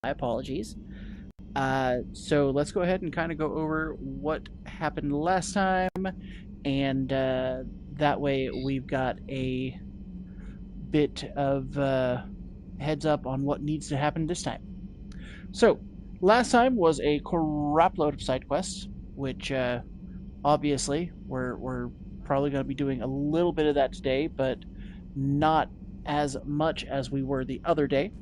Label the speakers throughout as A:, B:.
A: My apologies. So let's go ahead and kind of go over what happened last time, and that way we've got a bit of heads up on what needs to happen this time. So, last time was a crapload of side quests, which obviously we're probably going to be doing a little bit of that today, but not as much as we were the other day.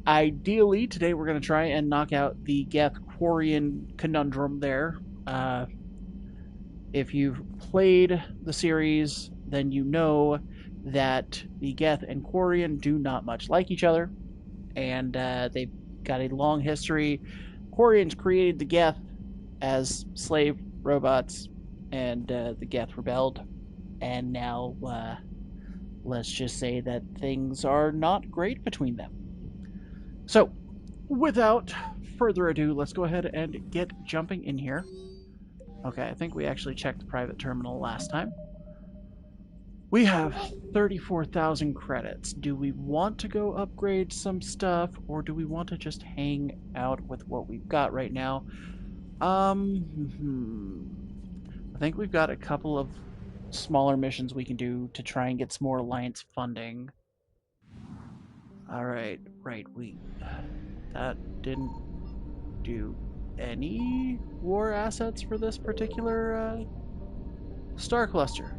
A: Ideally, today we're going to try and knock out the Geth Quarian conundrum there. If you've played the series, then you know that the Geth and Quarian do not much like each other, and they've got a long history. Quarians created the Geth as slave robots, and the Geth rebelled, and now let's just say that things are not great between them. So, without further ado, let's go ahead and get jumping in here. Okay, I think we actually checked the private terminal last time. We have 34,000 credits. Do we want to go upgrade some stuff, or do we want to just hang out with what we've got right now? I think we've got a couple of smaller missions we can do to try and get some more alliance funding. Alright, right, that didn't do any war assets for this particular star cluster.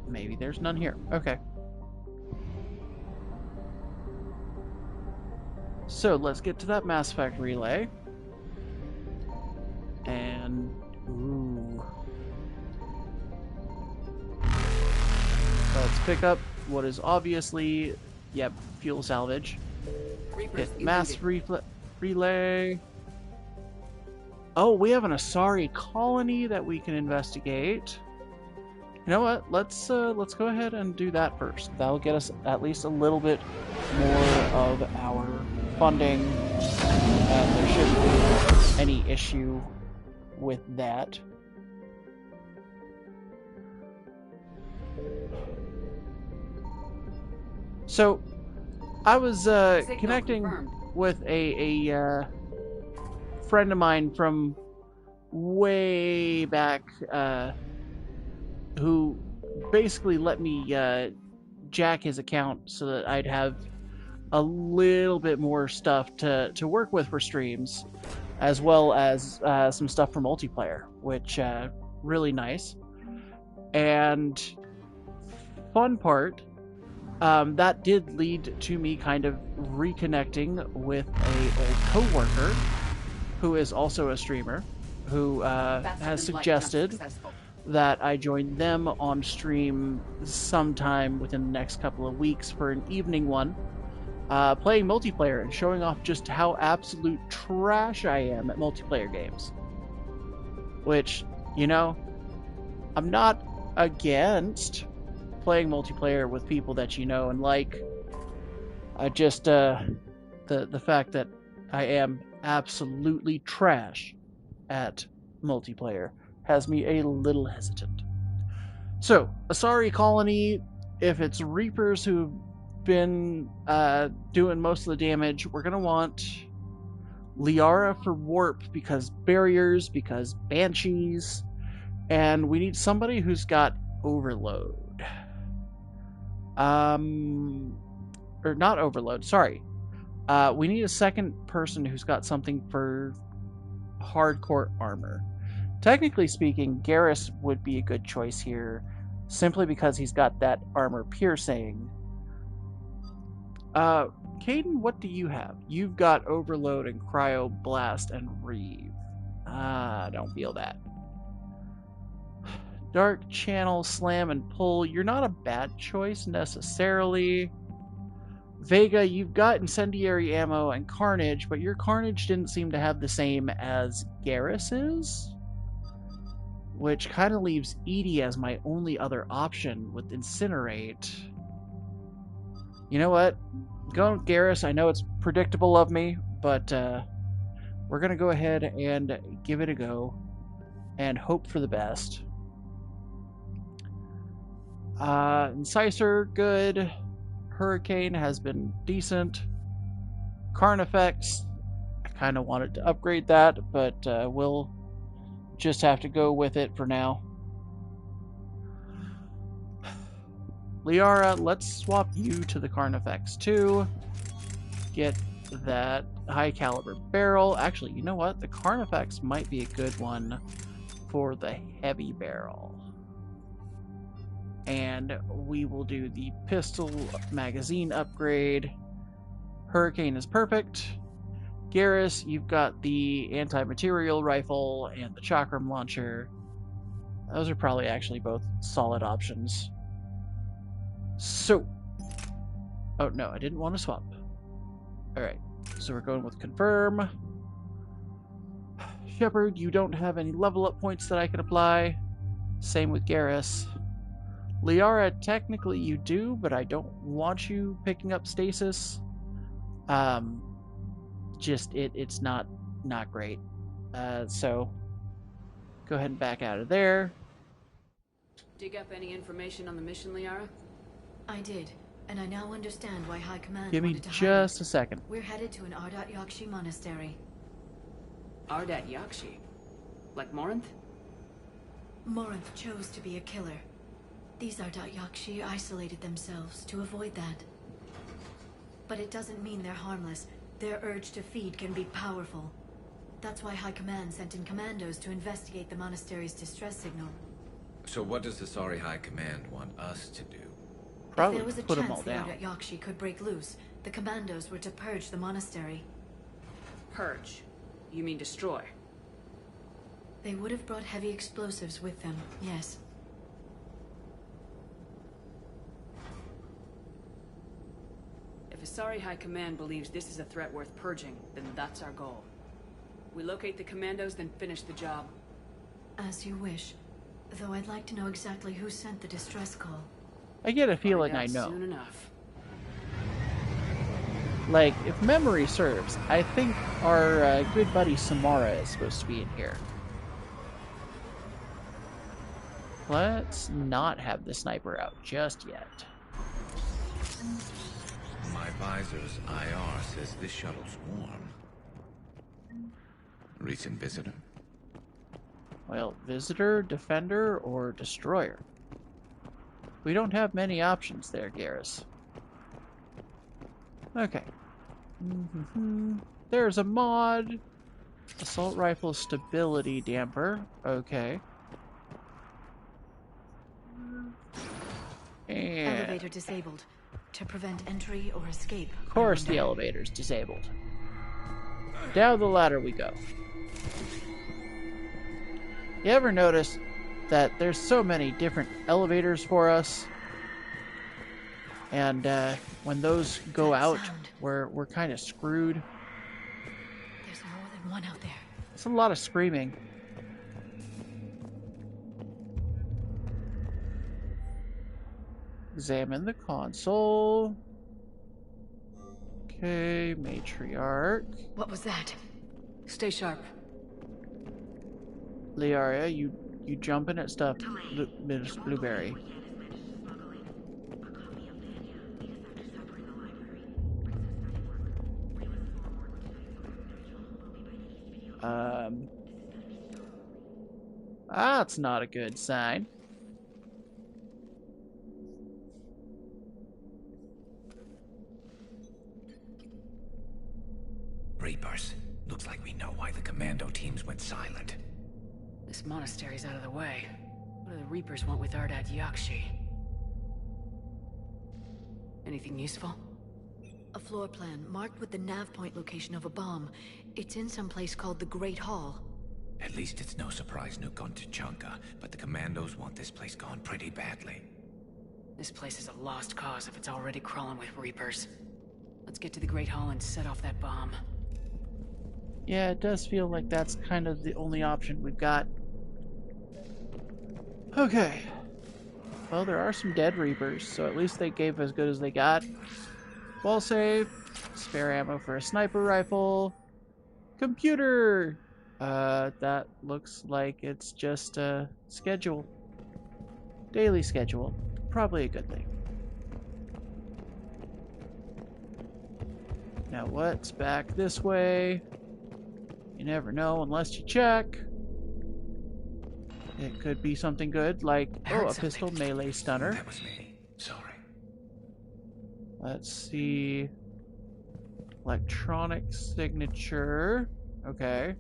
A: Maybe there's none here. Okay. So let's get to that Mass Effect relay. And ooh. Let's pick up what is obviously, yep, fuel salvage. Hit mass relay. Oh, we have an Asari colony that we can investigate. You know what? Let's go ahead and do that first. That'll get us at least a little bit more of our funding, and there shouldn't be any issue with that. So, I was connecting with a friend of mine from way back, who basically let me jack his account so that I'd have a little bit more stuff to work with for streams, as well as some stuff for multiplayer, which really nice. And fun part, that did lead to me kind of reconnecting with a old coworker who is also a streamer, who has suggested that I join them on stream sometime within the next couple of weeks for an evening one, playing multiplayer and showing off just how absolute trash I am at multiplayer games. Which, you know, I'm not against playing multiplayer with people that you know and like. I just, the fact that I am absolutely trash at multiplayer has me a little hesitant. So, Asari colony, if it's Reapers who've been doing most of the damage, we're going to want Liara for warp because barriers, because banshees, and we need somebody who's got overload. Or not overload, sorry. We need a second person who's got something for hardcore armor. Technically speaking, Garrus would be a good choice here, simply because he's got that armor piercing. Caden, what do you have? You've got Overload and Cryo Blast and Reeve. I don't feel that. Dark Channel, Slam, and Pull. You're not a bad choice necessarily. Vega, you've got Incendiary Ammo and Carnage, but your Carnage didn't seem to have the same as Garrus's, which kind of leaves Edie as my only other option with Incinerate. You know what? Going with Garrus, I know it's predictable of me, but we're going to go ahead and give it a go and hope for the best. Incisor, good. Hurricane has been decent. Carnifex, I kind of wanted to upgrade that, but we'll just have to go with it for now. Liara, let's swap you to the Carnifex too. Get that high caliber barrel. Actually, you know what? The Carnifex might be a good one for the heavy barrel. And we will do the pistol magazine upgrade. Hurricane is perfect. Garrus, you've got the anti-material rifle and the chakram launcher. Those are probably actually both solid options. So, oh no, I didn't want to swap. Alright, so we're going with confirm. Shepard, you don't have any level up points that I can apply. Same with Garrus. Liara, technically you do, but I don't want you picking up stasis. It's not great. So go ahead and back out of there.
B: Dig up any information on the mission, Liara?
C: I did, and I now understand why High Command
A: Give me
C: wanted to
A: just a second.
C: We're headed to an Ardat Yakshi monastery.
B: Ardat Yakshi? Like Morinth?
C: Morinth chose to be a killer. These Ardat Yakshi isolated themselves to avoid that. But it doesn't mean they're harmless. Their urge to feed can be powerful. That's why High Command sent in commandos to investigate the monastery's distress signal.
D: So what does Asari High Command want us to do?
A: Probably
C: if there was a
A: put them all
C: chance the
A: down.
C: Ardat Yakshi could break loose, the commandos were to purge the monastery.
B: Purge? You mean destroy?
C: They would have brought heavy explosives with them, yes.
B: If Asari High Command believes this is a threat worth purging, then that's our goal. We locate the commandos, then finish the job.
C: As you wish. Though I'd like to know exactly who sent the distress call.
A: I get a feeling I know.
B: Soon enough.
A: Like, if memory serves, I think our good buddy Samara is supposed to be in here. Let's not have the sniper out just yet.
D: My visor's IR says this shuttle's warm. Recent visitor?
A: Well, visitor, defender, or destroyer. We don't have many options there, Garrus. Okay. There's a mod. Assault rifle stability damper. Okay. And
C: Elevator disabled. To prevent entry or escape.
A: of course the elevator's disabled. Down the ladder we go. You ever notice that there's so many different elevators for us? And when those go out, we're kind of screwed.
C: There's more than one out there.
A: It's a lot of screaming. Examine the console. Okay, matriarch.
C: What was that?
B: Stay sharp.
A: Liara, you jumping at stuff, Miss Blueberry. That's not a good sign.
D: Reapers. Looks like we know why the commando teams went silent.
B: This monastery's out of the way. What do the Reapers want with Ardat Yakshi? Anything useful?
C: A floor plan marked with the nav point location of a bomb. It's in some place called the Great Hall.
D: At least it's no surprise Nuke on Tachanka, but the commandos want this place gone pretty badly.
B: This place is a lost cause if it's already crawling with Reapers. Let's get to the Great Hall and set off that bomb.
A: Yeah, it does feel like that's kind of the only option we've got. Okay. Well, there are some dead Reapers, so at least they gave as good as they got. Wall save. Spare ammo for a sniper rifle. Computer! That looks like it's just a schedule. Daily schedule. Probably a good thing. Now what's back this way? You never know unless you check. It could be something good, like, oh, a pistol melee stunner.
D: That was me. Sorry.
A: Let's see. Electronic signature. Okay.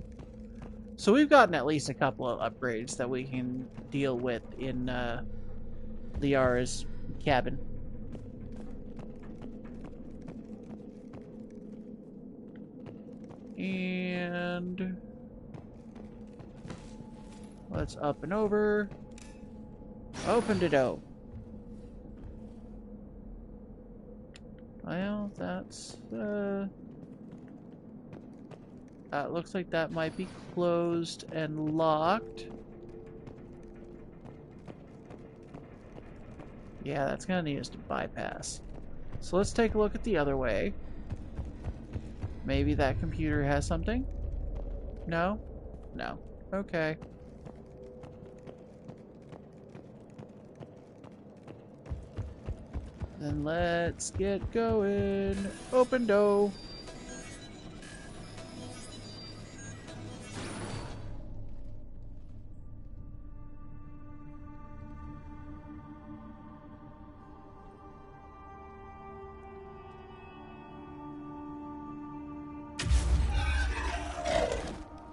A: So we've gotten at least a couple of upgrades that we can deal with in Liara's cabin. And let's up and over. Open to do. Well, that's looks like that might be closed and locked. Yeah, that's gonna need us to bypass. So let's take a look at the other way. Maybe that computer has something? No? No. Okay. Then let's get going. Open door.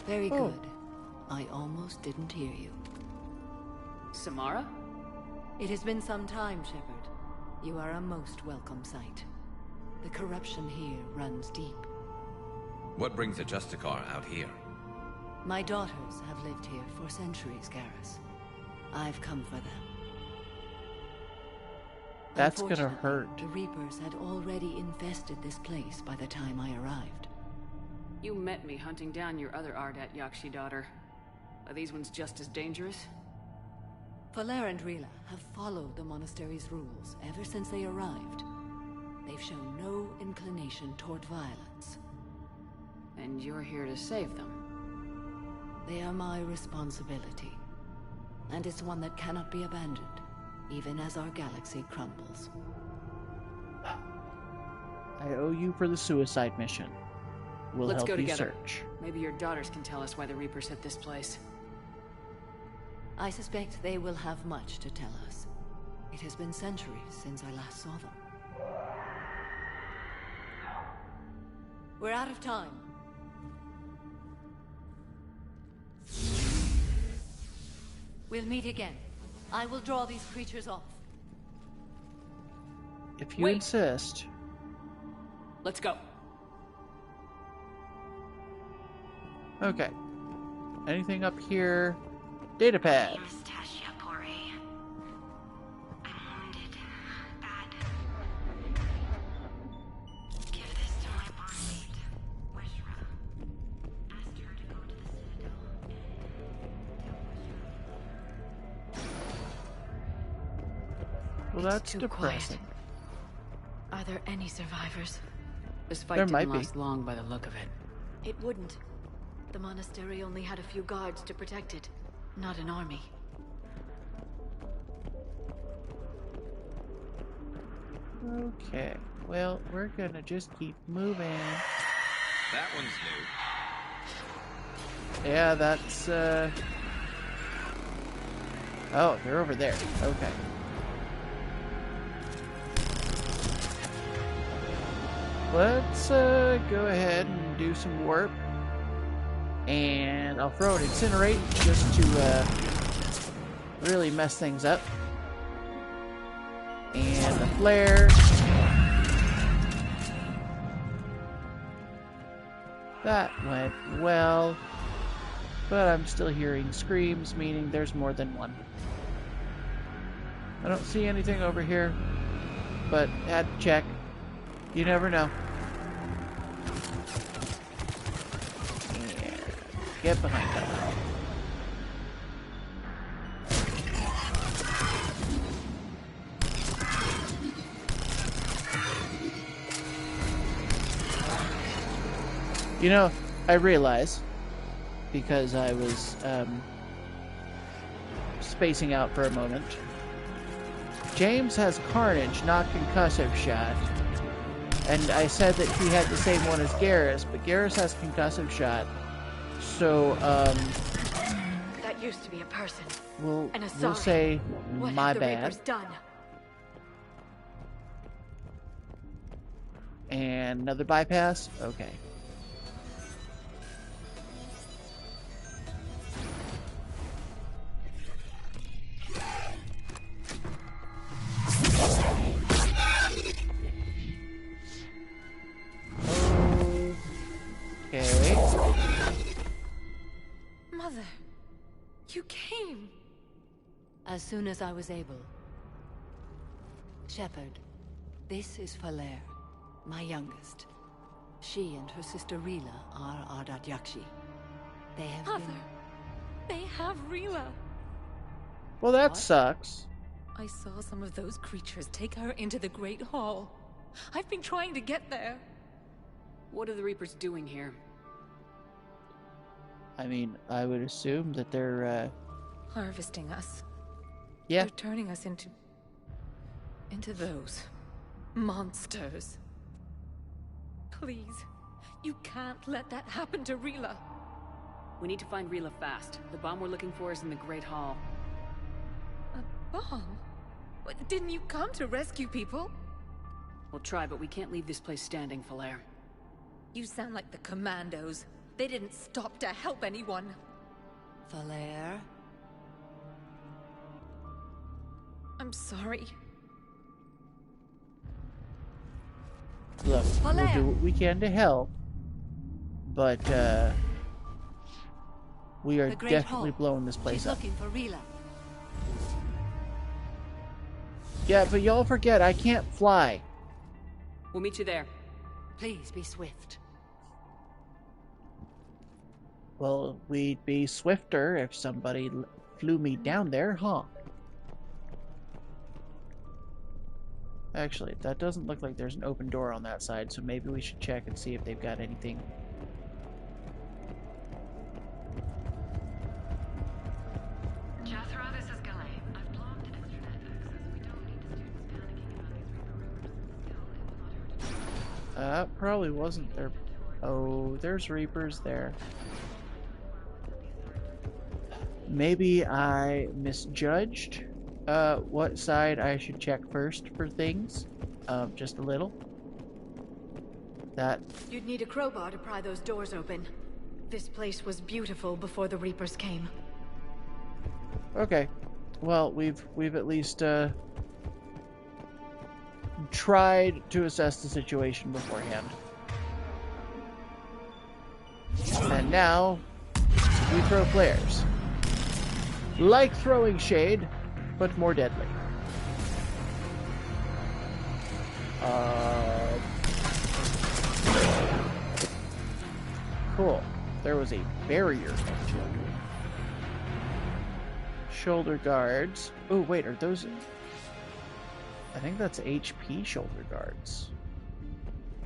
E: Very good. I almost didn't hear you.
B: Samara?
E: It has been some time, Shepard. You are a most welcome sight. The corruption here runs deep.
D: What brings a Justicar out here?
E: My daughters have lived here for centuries, Garrus. I've come for them.
A: That's gonna
E: Unfortunately,
A: hurt.
E: The Reapers had already infested this place by the time I arrived.
B: You met me hunting down your other Ardat Yakshi daughter. Are these ones just as dangerous?
E: Valer and Rila have followed the monastery's rules ever since they arrived. They've shown no inclination toward violence.
B: And you're here to save them.
E: They are my responsibility. And it's one that cannot be abandoned, even as our galaxy crumbles.
A: I owe you for the suicide mission. We'll
B: Let's
A: help
B: go
A: you
B: together.
A: search.
B: Maybe your daughters can tell us why the Reapers hit this place.
E: I suspect they will have much to tell us. It has been centuries since I last saw them. We're out of time. We'll meet again. I will draw these creatures off.
A: If you
B: Wait.
A: insist.
B: Let's go.
A: Okay. Anything up here? Data pad. Well, that's
C: too
A: depressing.
C: Are there any survivors?
B: This fight
A: There
B: didn't
A: might be.
B: last long by the look of it.
C: It wouldn't. The monastery only had a few guards to protect it, not an army.
A: Okay. Well, we're gonna just keep moving.
D: That one's new.
A: Yeah, that's, Oh, they're over there. Okay. Let's, go ahead and do some warp. And I'll throw an incinerate just to, really mess things up. And a flare. That went well. But I'm still hearing screams, meaning there's more than one. I don't see anything over here, but had to check. You never know. And get behind them. You know, I realize, because I was spacing out for a moment, James has Carnage, not Concussive Shot. And I said that he had the same one as Garrus, but Garrus has concussive shot. So,
C: That used to be a person.
A: we'll
C: Asari.
A: say
C: What
A: my
C: have the
A: bad.
C: Reapers done?
A: And another bypass? Okay. Okay.
C: Mother, you came.
E: As soon as I was able. Shepard, this is Falere, my youngest. She and her sister Rila are Ardat Yakshi. They have
C: Mother,
E: been...
C: they have Rila.
A: Well, that
E: What?
A: sucks.
C: I saw some of those creatures take her into the Great Hall. I've been trying to get there.
B: What are the Reapers doing here?
A: I mean, I would assume that they're,
C: Harvesting us.
A: yeah.
C: They're turning us into those monsters. Please, you can't let that happen to Rila.
B: We need to find Rila fast. The bomb we're looking for is in the Great Hall.
C: A bomb? What, didn't you come to rescue people?
B: We'll try, but we can't leave this place standing, Falere.
C: You sound like the Commandos. They didn't stop to help anyone.
E: Falere?
C: I'm sorry.
A: Look, we'll
E: Falere!
A: do what we can to help. But, we are
E: The Great
A: definitely
E: Hall.
A: blowing this place
E: She's
A: up.
E: looking for Rila.
A: Yeah, but y'all forget, I can't fly.
B: We'll meet you there.
E: Please be swift.
A: Well, we'd be swifter if somebody flew me down there, huh? Actually, that doesn't look like there's an open door on that side, so maybe we should check and see if they've got anything.
F: Jethro, this is Galley. I've blocked internet access. We don't need students panicking about these Reaper rumors, but still, it will not hurt to
A: Probably wasn't there. Oh, there's Reapers there. Maybe I misjudged what side I should check first for things. Just a little. That.
C: You'd need a crowbar to pry those doors open. This place was beautiful before the Reapers came.
A: Okay. Well, we've at least tried to assess the situation beforehand. And now we throw flares. Like throwing shade, but more deadly. Cool. There was a barrier of children. Shoulder guards. Oh, wait, are those... I think that's HP shoulder guards.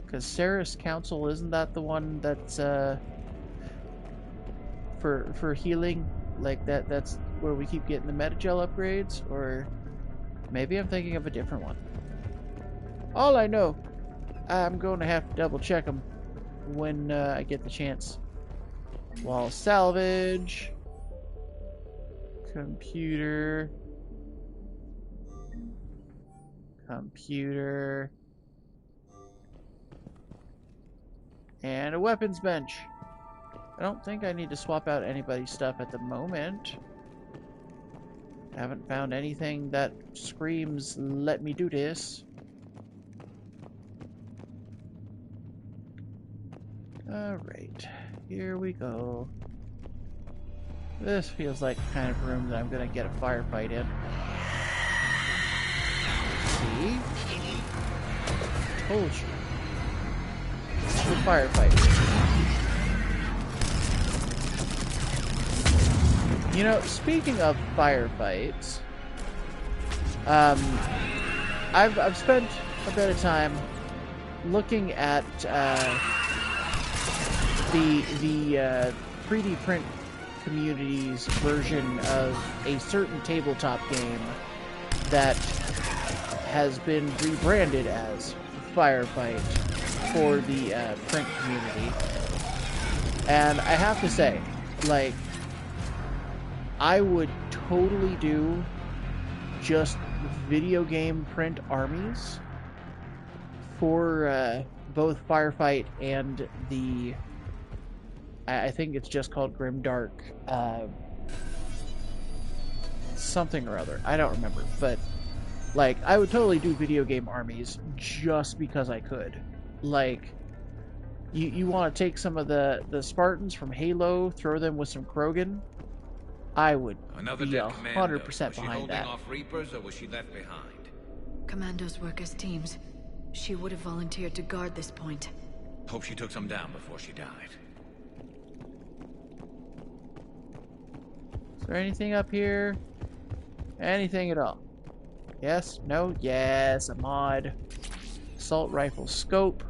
A: Because Sarah's Council, isn't that the one that's, for healing? Like, that's where we keep getting the Metagel upgrades? Or maybe I'm thinking of a different one. All I know, I'm going to have to double check them when I get the chance. Wall salvage. Computer. And a weapons bench. I don't think I need to swap out anybody's stuff at the moment. Haven't found anything that screams, let me do this. Alright, here we go. This feels like the kind of room that I'm gonna get a firefight in. See? Told you. The firefight. You know, speaking of firefights, I've spent a bit of time looking at the 3D print community's version of a certain tabletop game that has been rebranded as firefight for the print community. And I have to say, like, I would totally do just video game print armies for both firefight and the, I think it's just called Grimdark something or other. I don't remember, but like I would totally do video game armies just because I could. Like, you want to take some of the Spartans from Halo, throw them with some Krogan. I would
D: Another
A: be
D: dead commando.
A: 100%
D: Was she
A: behind
D: holding
A: that.
D: off Reapers, or was she left behind?
C: Commandos work as teams. She would have volunteered to guard this point.
D: Hope she took some down before she died.
A: Is there anything up here? Anything at all? Yes? No? Yes, a mod. Assault rifle scope.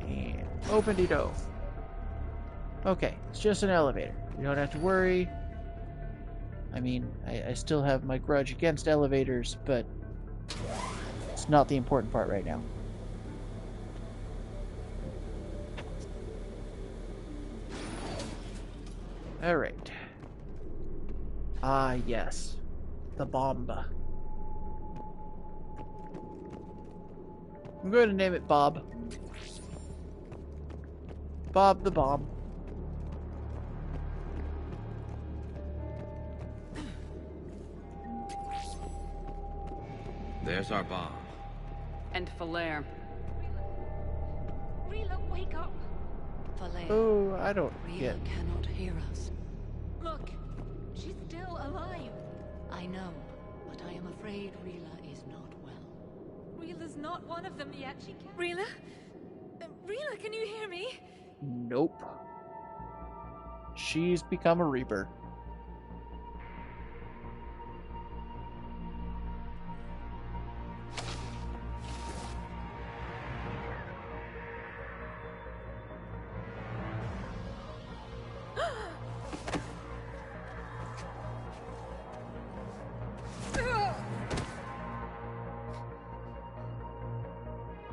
A: And open-de-do. Okay, it's just an elevator. You don't have to worry. I mean, I still have my grudge against elevators, but it's not the important part right now. Alright. Ah, yes. The bomb. I'm going to name it Bob. Bob the bomb.
D: There's our bomb.
B: And Falere.
F: Rila, wake up!
E: Falere,
A: Oh, I don't
E: Rila
A: get.
E: cannot hear us.
F: Look, she's still alive.
E: I know, but I am afraid Rila is not well.
F: Rila's not one of them yet. She can't. Rila? Rila, can you hear me?
A: Nope. She's become a Reaper.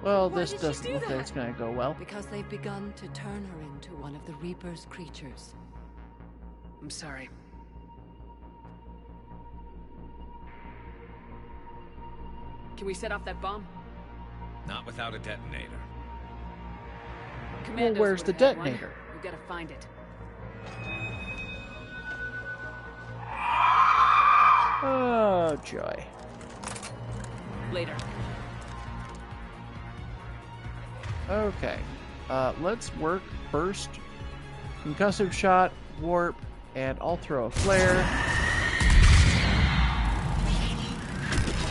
A: Well,
F: Why
A: this
F: did she
A: doesn't
F: do
A: look like
F: that?
A: it's gonna go well.
E: Because they've begun to turn her into one of the Reaper's creatures.
B: I'm sorry. Can we set off that bomb?
D: Not without a detonator.
B: Commandos
A: where's the
B: would have had one.
A: detonator?
B: We've got to find it.
A: Oh, joy.
B: Later.
A: Okay. Let's work first. Concussive shot, warp, and I'll throw a flare.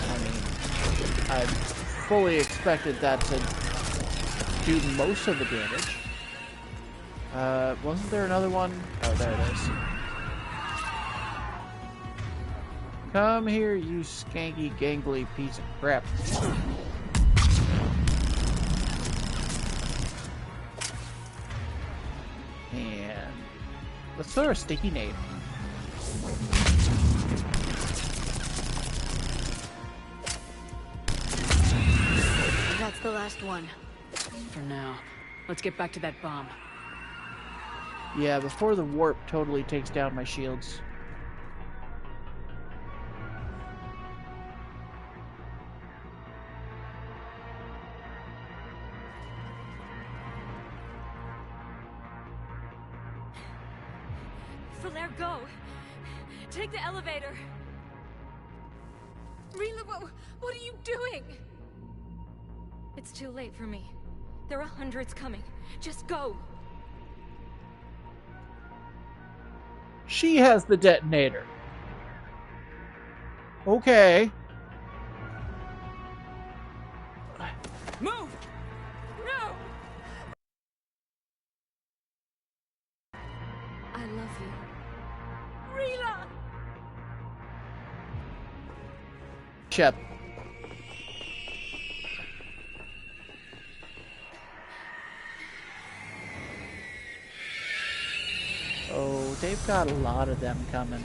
A: I mean, I fully expected that to do most of the damage. Wasn't there another one? Oh, there it is. Come here, you skanky, gangly piece of crap. And let's throw a sticky nade.
C: That's the last one.
B: For now. Let's get back to that bomb.
A: Yeah, before the warp totally takes down my shields.
F: Falere, go! Take the elevator! Rila, what are you doing? It's too late for me. There are hundreds coming. Just go!
A: She has the detonator. Okay.
B: Move!
F: No! I love you. Rila!
A: Shep. Oh, they've got a lot of them coming.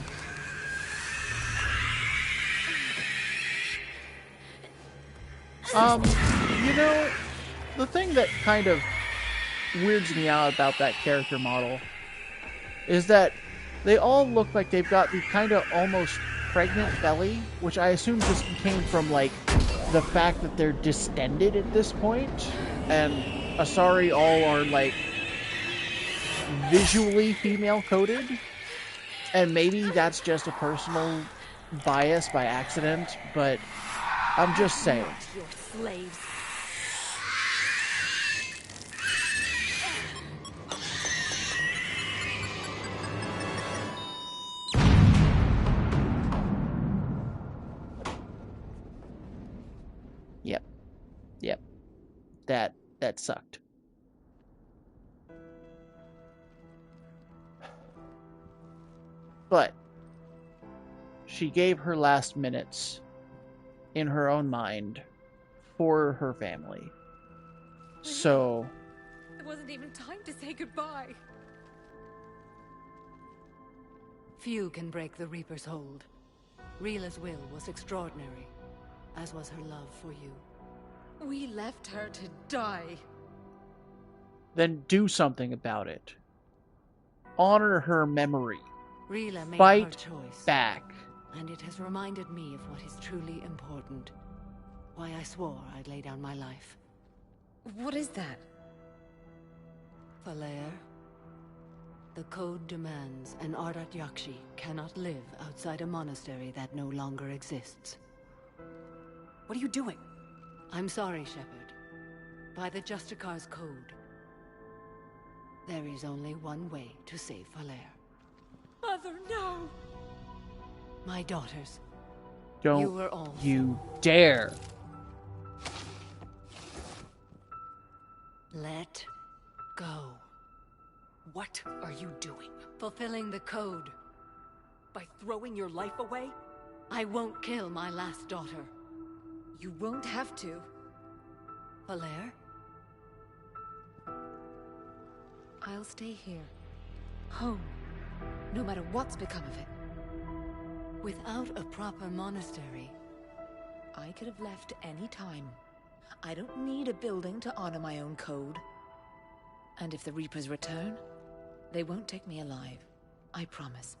C: existence.
A: You know, the thing that kind of weirds me out about that character model is that they all look like they've got the kind of almost pregnant belly, which I assume just came from, like, the fact that they're distended at this point, and Asari all are, like, visually female-coded, and maybe that's just a personal bias by accident, but I'm just saying.
C: Your slaves.
A: Yep. Yep. That sucked. But she gave her last minutes in her own mind for her family. So
G: There wasn't even time to say goodbye.
E: Few can break the Reaper's hold. Rila's will was extraordinary, as was her love for you.
G: We left her to die.
A: then do something about it. Honor her memory.
E: Rila made her
A: Fight
E: choice,
A: back.
E: and it has reminded me of what is truly important. Why I swore I'd lay down my life.
G: What is that?
E: Falair, the code demands an Ardat Yakshi cannot live outside a monastery that no longer exists.
G: What are you doing?
E: I'm sorry, Shepard. By the Justicar's code, there is only one way to save Falair.
G: Mother, no!
E: My daughters,
A: Don't
E: you were all
A: you dare.
E: let go.
G: What are you doing?
E: Fulfilling the code.
G: By throwing your life away?
E: I won't kill my last daughter.
G: You won't have to.
E: Falair?
G: I'll stay here. Home. No matter what's become of it.
E: Without a proper monastery,
G: I could have left any time. I don't need a building to honor my own code. And if the Reapers return, they won't take me alive. I promise.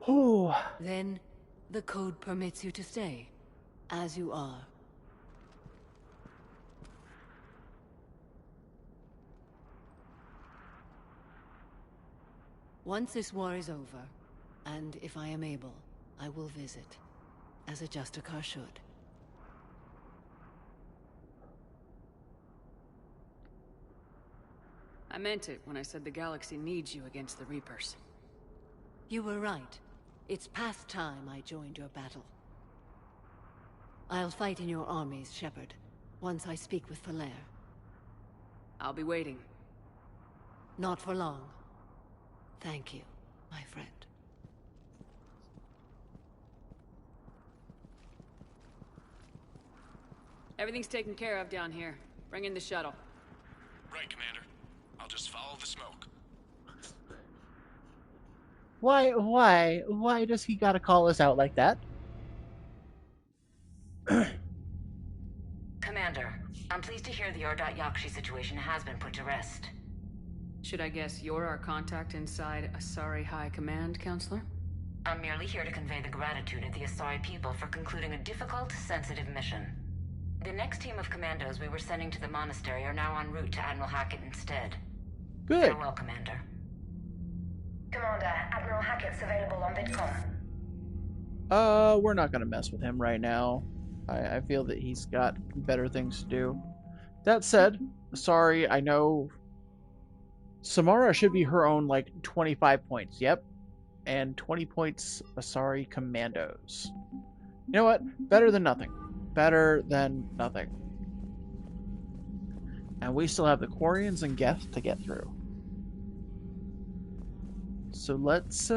A: Ooh.
E: then the code permits you to stay, as you are. Once this war is over, and if I am able, I will visit, as a Justicar should.
B: I meant it when I said the galaxy needs you against the Reapers.
E: You were right. It's past time I joined your battle. I'll fight in your armies, Shepard, once I speak with Falair.
B: I'll be waiting.
E: Not for long. Thank you, my friend.
B: Everything's taken care of down here. Bring in the shuttle.
H: Right, Commander. I'll just follow the smoke.
A: Why does he gotta call us out like that?
I: Commander, I'm pleased to hear the Ardat Yakshi situation has been put to rest.
B: Should I guess you're our contact inside Asari High Command, Counselor?
I: I'm merely here to convey the gratitude of the Asari people for concluding a difficult, sensitive mission. The next team of commandos we were sending to the monastery are now en route to Admiral Hackett instead.
A: Good.
I: Farewell, Commander. Commander, Admiral Hackett's available on VidCon.
A: We're not gonna mess with him right now. I feel that he's got better things to do. That said, sorry, I know Samara should be her own, like, 25 points, yep. And 20 points Asari Commandos. You know what? Better than nothing. Better than nothing. And we still have the Quarians and Geth to get through. So let's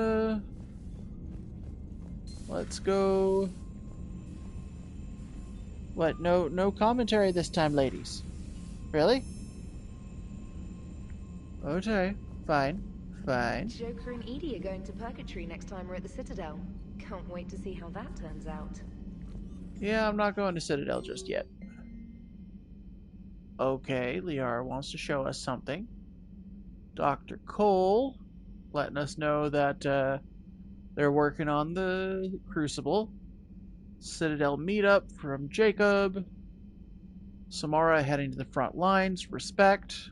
A: go. What? No commentary this time, ladies. Really? Okay, fine.
J: Joker and Edie are going to Purgatory next time we're at the Citadel.
F: Can't wait to see how that turns out.
A: Yeah, I'm not going to Citadel just yet. Okay, Liara wants to show us something. Dr. Cole letting us know that they're working on the Crucible. Citadel meetup from Jacob. Samara heading to the front lines. Respect.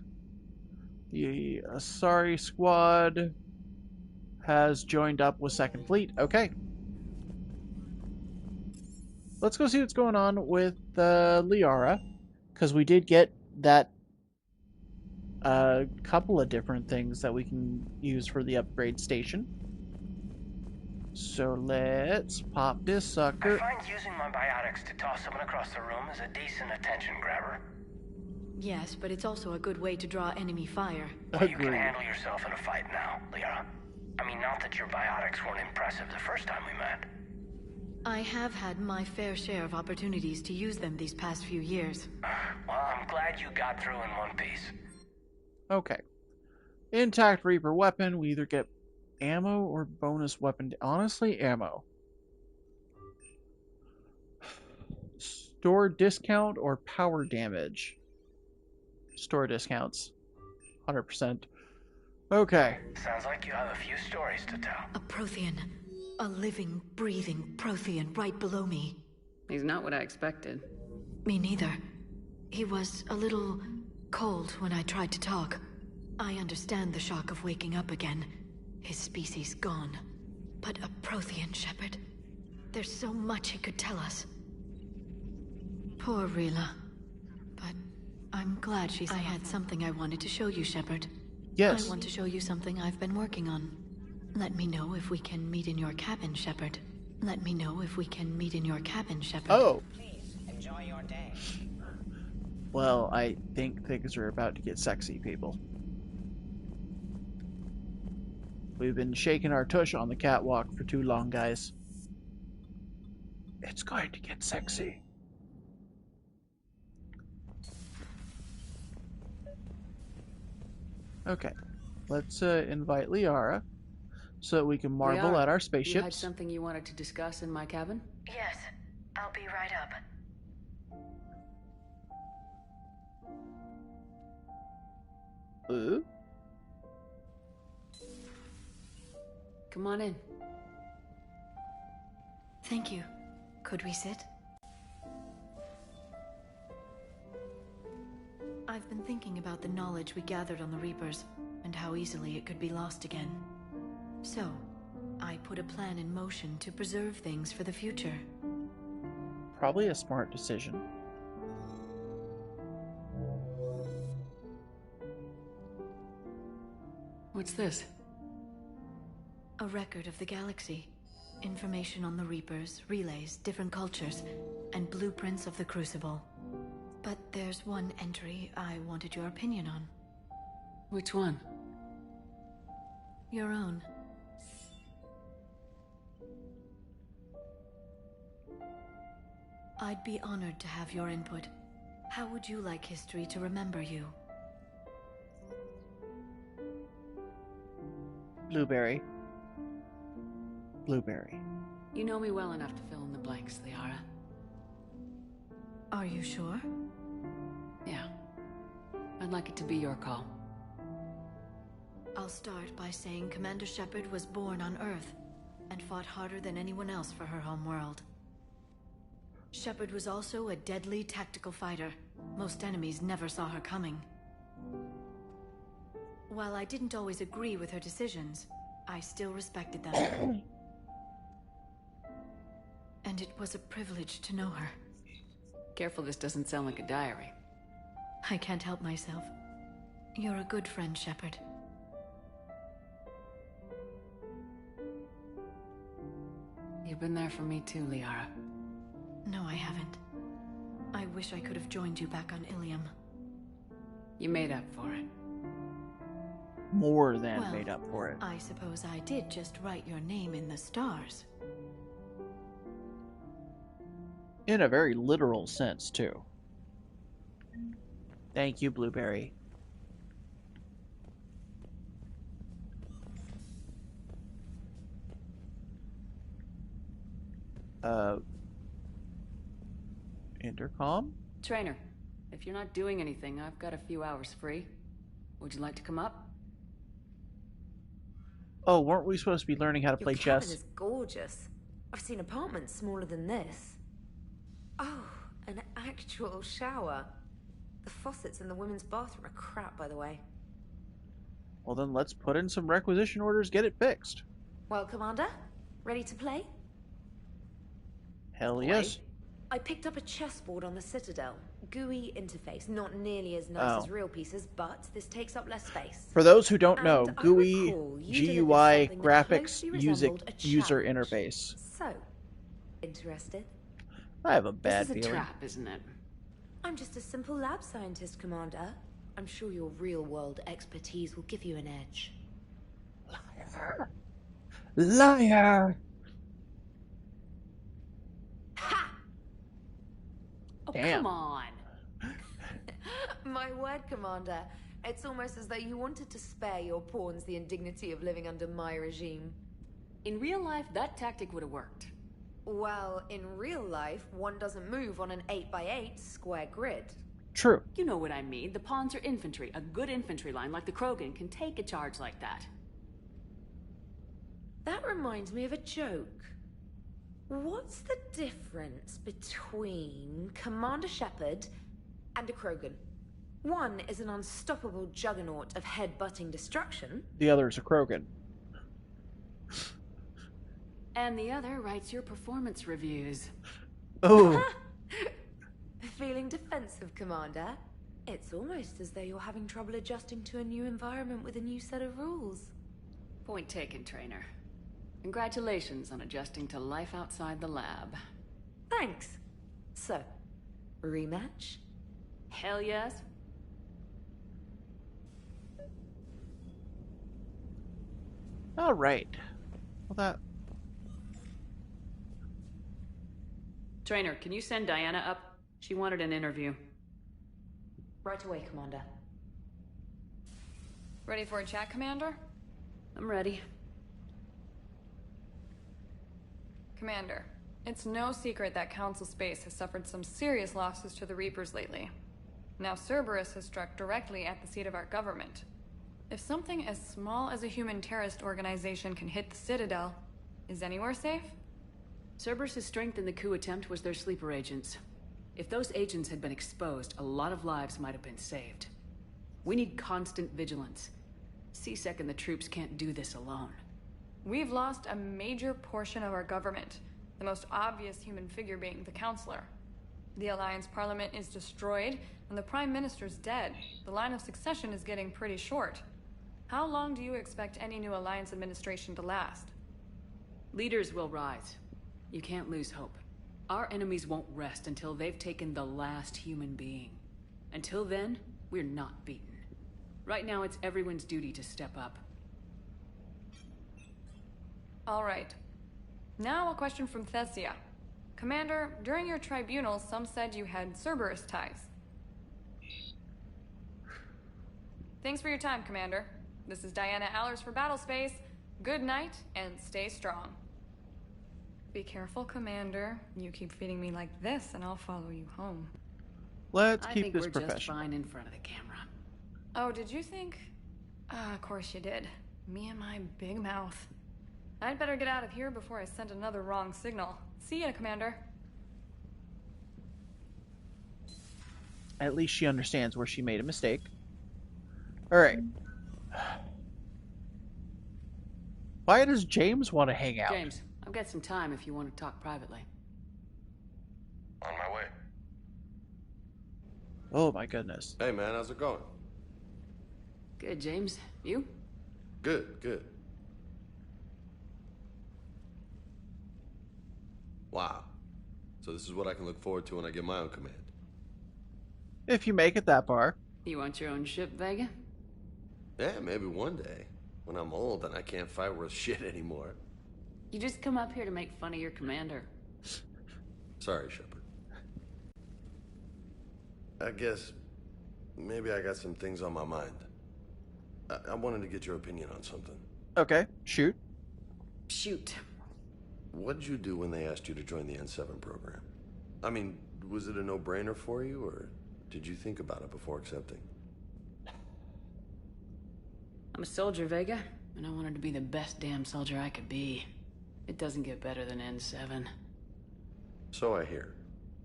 A: The Asari squad has joined up with Second Fleet. Okay. Let's go see what's going on with Liara. Because we did get that couple of different things that we can use for the upgrade station. So let's pop this sucker.
J: I find using my biotics to toss someone across the room is a decent attention grabber.
C: Yes, but it's also a good way to draw enemy fire.
J: Well, you can handle yourself in a fight now, Liara. I mean, not that your biotics weren't impressive the first time we met.
C: I have had my fair share of opportunities to use them these past few years.
J: Well, I'm glad you got through in one piece.
A: Okay. Intact Reaper weapon. We either get ammo or bonus weapon. Honestly, ammo. Store discount or power damage. Store discounts. 100%. Okay.
J: Sounds like you have a few stories to tell.
C: A Prothean. A living, breathing Prothean right below me.
B: He's not what I expected.
C: Me neither. He was a little cold when I tried to talk. I understand the shock of waking up again. His species gone. But a Prothean, Shepard. There's so much he could tell us. Poor Rila. But I'm glad she's alive. I had something I wanted to show you, Shepard.
A: Yes.
C: I want to show you something I've been working on. Let me know if we can meet in your cabin, Shepard. Let me know if we can meet in your cabin, Shepard.
A: Oh.
J: Please, enjoy your day.
A: Well, I think things are about to get sexy, people. We've been shaking our tush on the catwalk for too long, guys. It's going to get sexy. Okay. Let's invite Liara so that we can marvel
B: Liara,
A: at our
B: you
A: spaceships.
B: had something you wanted to discuss in my cabin?
C: Yes, I'll be right up.
B: Come on in.
C: Thank you. Could we sit? I've been thinking about the knowledge we gathered on the Reapers, and how easily it could be lost again. So, I put a plan in motion to preserve things for the future.
A: Probably a smart decision.
B: What's this?
C: A record of the galaxy. Information on the Reapers, relays, different cultures, and blueprints of the Crucible. But there's one entry I wanted your opinion on.
B: Which one?
C: Your own. I'd be honored to have your input. How would you like history to remember you?
A: Blueberry. Blueberry.
B: You know me well enough to fill in the blanks, Liara.
C: Are you sure?
B: Yeah. I'd like it to be your call.
C: I'll start by saying Commander Shepard was born on Earth and fought harder than anyone else for her home world. Shepard was also a deadly tactical fighter. Most enemies never saw her coming. While I didn't always agree with her decisions, I still respected them. And it was a privilege to know her.
B: Careful this doesn't sound like a diary.
C: I can't help myself. You're a good friend, Shepard.
B: You've been there for me too, Liara.
C: No, I haven't. I wish I could have joined you back on Ilium.
B: You made up for it.
A: More than
C: Well,
A: made up for it.
C: I suppose I did just write your name in the stars.
A: In a very literal sense, too. Thank you, Blueberry. Uh, intercom?
B: Trainer, if you're not doing anything, I've got a few hours free. Would you like to come up?
A: Oh, weren't we supposed to be learning how to play
G: Your cabin
A: chess?
G: is gorgeous. I've seen apartments smaller than this. Oh, an actual shower. The faucets in the women's bathroom are crap, by the way.
A: Well, then let's put in some requisition orders, get it fixed.
G: Well, Commander, ready to play?
A: Hell yes.
G: I picked up a chessboard on the Citadel. GUI interface, not nearly as nice as real pieces, but this takes up less space.
A: For those who don't know,
G: And I
A: GUI,
G: recall you
A: GUI,
G: delivered something that
A: graphics,
G: closely
A: user
G: resembled a
A: interface.
G: So, interested?
A: I have a bad
B: This is a
A: feeling.
B: trap, isn't it?
G: I'm just a simple lab scientist, Commander. I'm sure your real-world expertise will give you an edge.
A: Liar. Liar!
G: Ha!
B: Oh,
A: Damn.
B: come on.
G: My word, Commander. It's almost as though you wanted to spare your pawns the indignity of living under my regime.
B: In real life, that tactic would have worked.
G: Well, in real life, one doesn't move on an 8x8 square grid.
A: True.
B: You know what I mean. The pawns are infantry. A good infantry line like the Krogan can take a charge like that.
G: That reminds me of a joke. What's the difference between Commander Shepard and a Krogan? One is an unstoppable juggernaut of head-butting destruction.
A: The other is a Krogan.
B: And the other writes your performance reviews.
A: Oh.
G: Feeling defensive, Commander? It's almost as though you're having trouble adjusting to a new environment with a new set of rules.
B: Point taken, Trainer. Congratulations on adjusting to life outside the lab.
G: Thanks. So, rematch?
B: Hell yes.
A: All right. Well, that.
B: Trainer, can you send Diana up? She wanted an interview.
G: Right away, Commander.
F: Ready for a chat, Commander?
B: I'm ready.
F: Commander, it's no secret that Council Space has suffered some serious losses to the Reapers lately. Now Cerberus has struck directly at the seat of our government. If something as small as a human terrorist organization can hit the Citadel, is anywhere safe?
B: Cerberus' strength in the coup attempt was their sleeper agents. If those agents had been exposed, a lot of lives might have been saved. We need constant vigilance. C-Sec and the troops can't do this alone.
F: We've lost a major portion of our government, the most obvious human figure being the Counselor. The Alliance Parliament is destroyed, and the Prime Minister's dead. The line of succession is getting pretty short. How long do you expect any new Alliance administration to last?
B: Leaders will rise. You can't lose hope. Our enemies won't rest until they've taken the last human being. Until then, we're not beaten. Right now, it's everyone's duty to step up.
F: All right. Now a question from Thessia. Commander, during your tribunal, some said you had Cerberus ties. Thanks for your time, Commander. This is Diana Allers for Battlespace. Good night, and stay strong. Be careful, Commander. You keep feeding me like this, and I'll follow you home.
A: Let's
B: I
A: keep
B: think
A: this
B: we're just
A: professional.
B: fine in front of the camera.
F: Oh, did you think? Of course you did. Me and my big mouth. I'd better get out of here before I send another wrong signal. See ya, Commander.
A: At least she understands where she made a mistake. All right. Why does James want to hang out?
B: James, I've got some time if you want to talk privately.
K: On my way.
A: Oh my goodness.
K: Hey man, how's it going?
B: Good, James. You?
K: Good, good. Wow. So this is what I can look forward to when I get my own command.
A: If you make it that far.
B: You want your own ship, Vega?
K: Yeah, maybe one day. When I'm old and I can't fight worth shit anymore.
B: You just come up here to make fun of your commander.
K: Sorry, Shepard. I guess maybe I got some things on my mind. I wanted to get your opinion on something.
A: Okay, shoot.
B: Shoot.
K: What'd you do when they asked you to join the N7 program? I mean, was it a no-brainer for you, or did you think about it before accepting?
B: I'm a soldier, Vega, and I wanted to be the best damn soldier I could be. It doesn't get better than N7.
K: So I hear.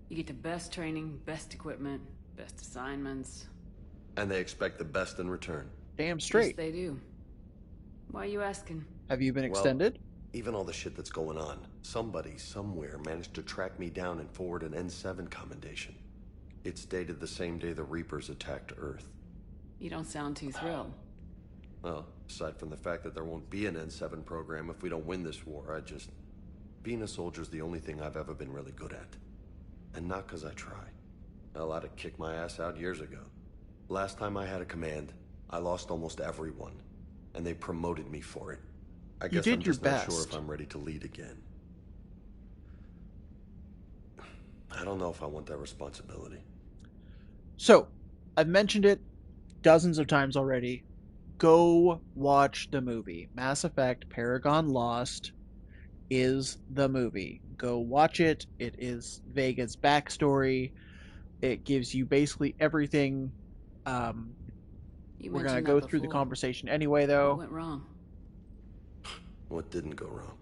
B: You get the best training, best equipment, best assignments.
K: And they expect the best in return.
A: Damn straight.
B: Yes, they do. Why are you asking?
A: Have you been extended?
K: Even all the shit that's going on, somebody somewhere managed to track me down and forward an N7 commendation. It's dated the same day the Reapers attacked Earth.
B: You don't sound too thrilled.
K: Well, aside from the fact that there won't be an N7 program if we don't win this war, being a soldier's the only thing I've ever been really good at. And not because I try. Hell, I'd have kicked my ass out years ago. Last time I had a command, I lost almost everyone. And they promoted me for it. I guess I'm just not sure if I'm ready to lead again. I don't know if I want that responsibility.
A: So, I've mentioned it dozens of times already. Go watch the movie. Mass Effect Paragon Lost is the movie. Go watch it. It is Vega's backstory. It gives you basically everything. We're going to go through the conversation anyway, though.
B: What went wrong?
K: What didn't go wrong?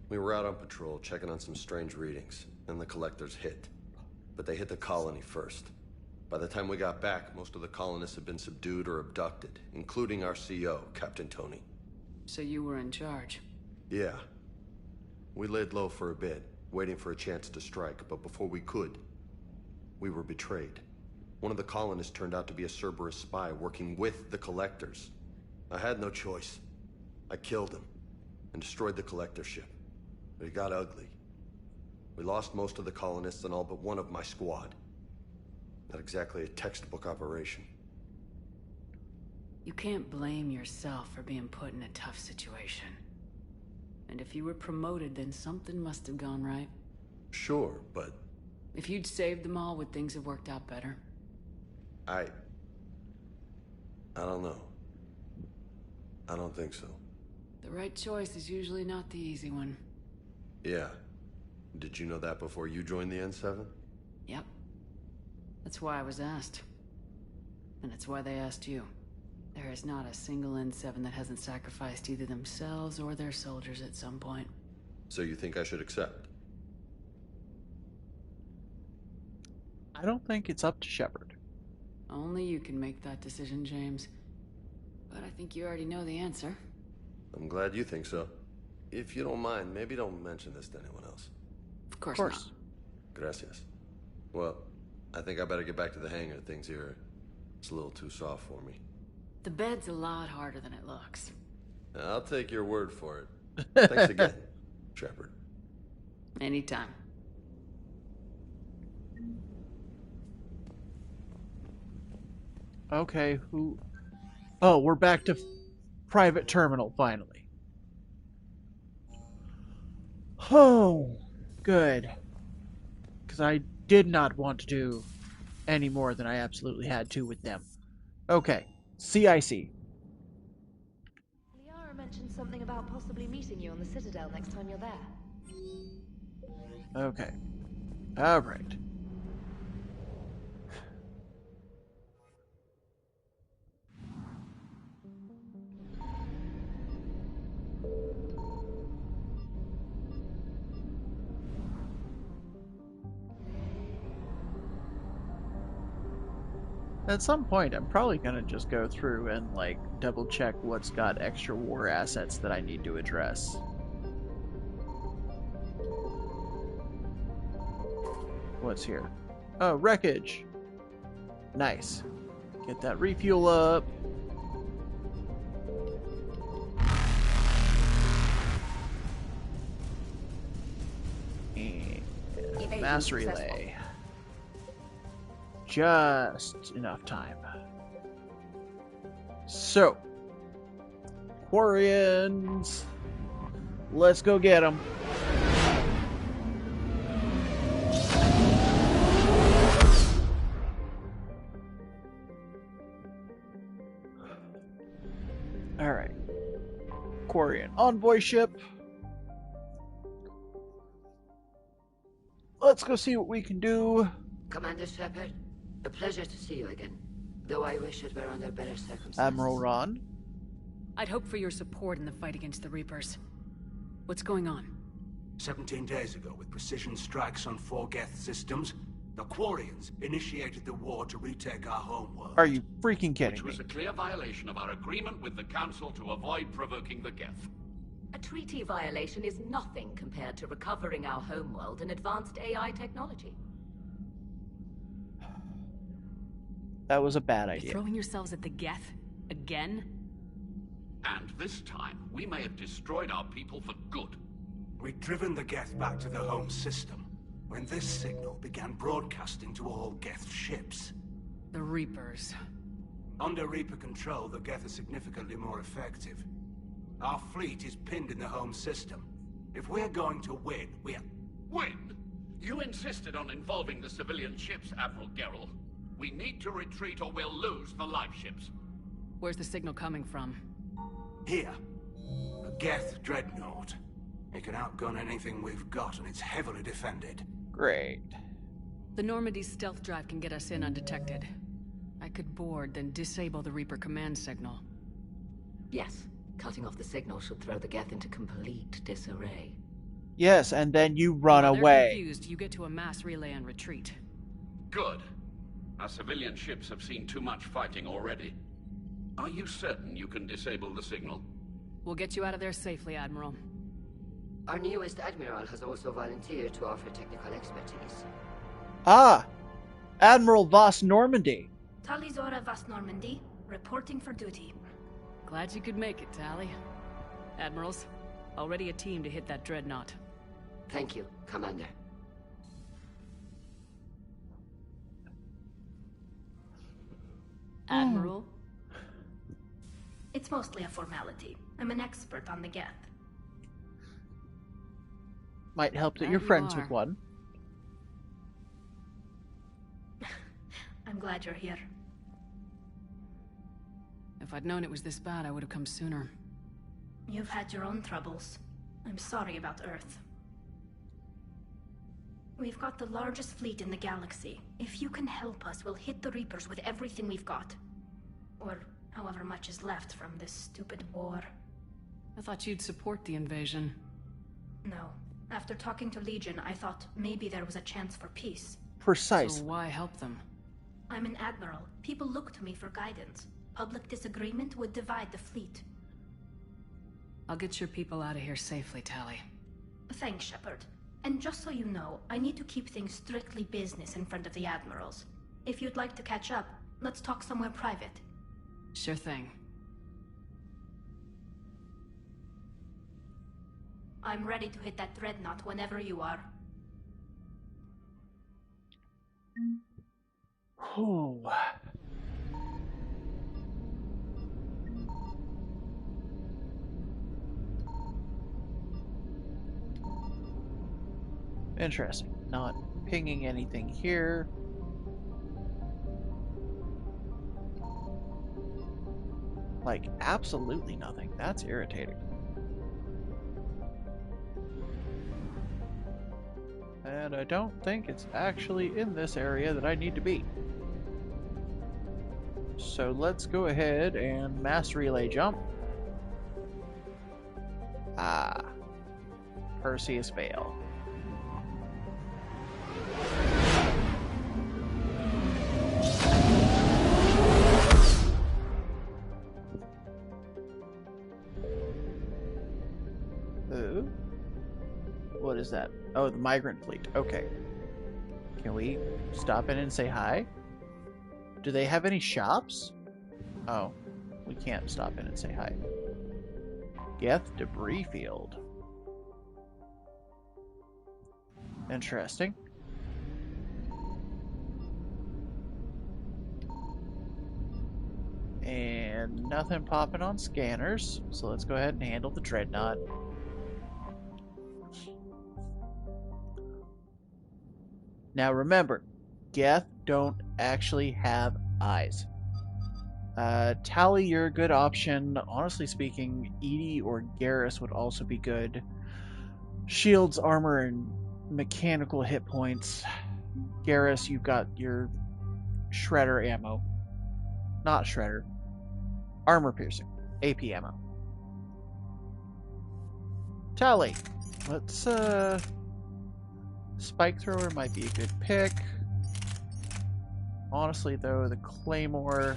K: We were out on patrol, checking on some strange readings, and the collectors hit. But they hit the colony first. By the time we got back, most of the colonists had been subdued or abducted, including our CO, Captain Tony.
B: So you were in charge?
K: Yeah. We laid low for a bit, waiting for a chance to strike, but before we could, we were betrayed. One of the colonists turned out to be a Cerberus spy working with the collectors. I had no choice. I killed him and destroyed the collector ship. But it got ugly. We lost most of the colonists and all but one of my squad. Not exactly a textbook operation.
B: You can't blame yourself for being put in a tough situation. And if you were promoted, then something must have gone right.
K: Sure, but...
B: If you'd saved them all, would things have worked out better?
K: I don't know. I don't think so.
B: The right choice is usually not the easy one.
K: Yeah. Did you know that before you joined the N7?
B: Yep. That's why I was asked. And it's why they asked you. There is not a single N7 that hasn't sacrificed either themselves or their soldiers at some point.
K: So you think I should accept?
A: I don't think it's up to Shepard.
B: Only you can make that decision, James. But I think you already know the answer.
K: I'm glad you think so. If you don't mind, maybe don't mention this to anyone else.
B: Of course not.
K: Gracias. Well, I think I better get back to the hangar. Things here, it's a little too soft for me.
B: The bed's a lot harder than it looks.
K: I'll take your word for it. Thanks again, Shepard.
B: Anytime.
A: Okay, who... Oh, we're back to private terminal, finally. Oh, good. Because I did not want to do any more than I absolutely had to with them. Okay, CIC.
L: Liara mentioned something about possibly meeting you on the Citadel next time you're there.
A: Okay. Alright. At some point, I'm probably going to just go through and, like, double check what's got extra war assets that I need to address. What's here? Oh, wreckage. Nice. Get that refuel up. And mass relay. Just enough time. So, Quarians, let's go get them. All right, Quarian envoy ship. let's go see what we can do.
M: Commander Shepard, a pleasure to see you again. Though I wish it were under better circumstances.
A: Admiral Ron.
B: I'd hope for your support in the fight against the Reapers. What's going on?
N: 17 days ago, with precision strikes on 4 Geth systems, the Quarians initiated the war to retake our homeworld.
A: Are you freaking kidding
O: me? Which was a clear violation of our agreement with the Council to avoid provoking the Geth.
M: A treaty violation is nothing compared to recovering our homeworld and advanced AI technology.
A: That was a bad idea.
B: You're throwing yourselves at the Geth? Again?
O: And this time, we may have destroyed our people for good.
N: We'd driven the Geth back to the home system, when this signal began broadcasting to all Geth ships.
B: The Reapers.
N: Under Reaper control, the Geth are significantly more effective. Our fleet is pinned in the home system. If we're going to win, we're...
O: Win? You insisted on involving the civilian ships, Admiral Gerrel. We need to retreat or we'll lose the live ships.
B: Where's the signal coming from?
N: Here. A Geth dreadnought. It can outgun anything we've got, and it's heavily defended.
A: Great.
B: The Normandy's stealth drive can get us in undetected. I could board, then disable the Reaper command signal.
M: Yes. Cutting off the signal should throw the Geth into complete disarray.
A: Yes, and then you run
B: While
A: away.
B: They're confused, you get to a mass relay and retreat.
O: Good. Our civilian ships have seen too much fighting already. Are you certain you can disable the signal?
B: We'll get you out of there safely, Admiral.
M: Our newest Admiral has also volunteered to offer technical expertise.
A: Ah! Admiral Voss Normandy.
C: Talizora Voss Normandy, reporting for duty.
B: Glad you could make it, Tally. Admirals, already a team to hit that dreadnought.
M: Thank you, Commander.
B: Admiral?
C: It's mostly a formality. I'm an expert on the Geth.
A: Might help that you're friends with one.
C: I'm glad you're here.
B: If I'd known it was this bad, I would have come sooner.
C: You've had your own troubles. I'm sorry about Earth. We've got the largest fleet in the galaxy. If you can help us, we'll hit the Reapers with everything we've got. Or however much is left from this stupid war.
B: I thought you'd support the invasion.
C: No. After talking to Legion, I thought maybe there was a chance for peace.
A: Precise.
B: So why help them?
C: I'm an admiral. People look to me for guidance. Public disagreement would divide the fleet.
B: I'll get your people out of here safely, Tally.
C: Thanks, Shepard. And just so you know, I need to keep things strictly business in front of the admirals. If you'd like to catch up, let's talk somewhere private.
B: Sure thing.
C: I'm ready to hit that dreadnought whenever you are.
A: Oh. Interesting. Not pinging anything here. Like, absolutely nothing. That's irritating. And I don't think it's actually in this area that I need to be. So let's go ahead and mass relay jump. Ah. Perseus fail. What is that? Oh, the migrant fleet. Okay. Can we stop in and say hi? Do they have any shops? Oh, we can't stop in and say hi. Geth debris field. Interesting. And nothing popping on scanners, so let's go ahead and handle the dreadnought. Now remember, Geth don't actually have eyes. Tally, you're a good option. Honestly speaking, Edie or Garrus would also be good. Shields, armor, and mechanical hit points. Garrus, you've got your shredder ammo. Not shredder. Armor piercing. AP ammo. Tally. Let's, Spike thrower might be a good pick. Honestly, though, the Claymore.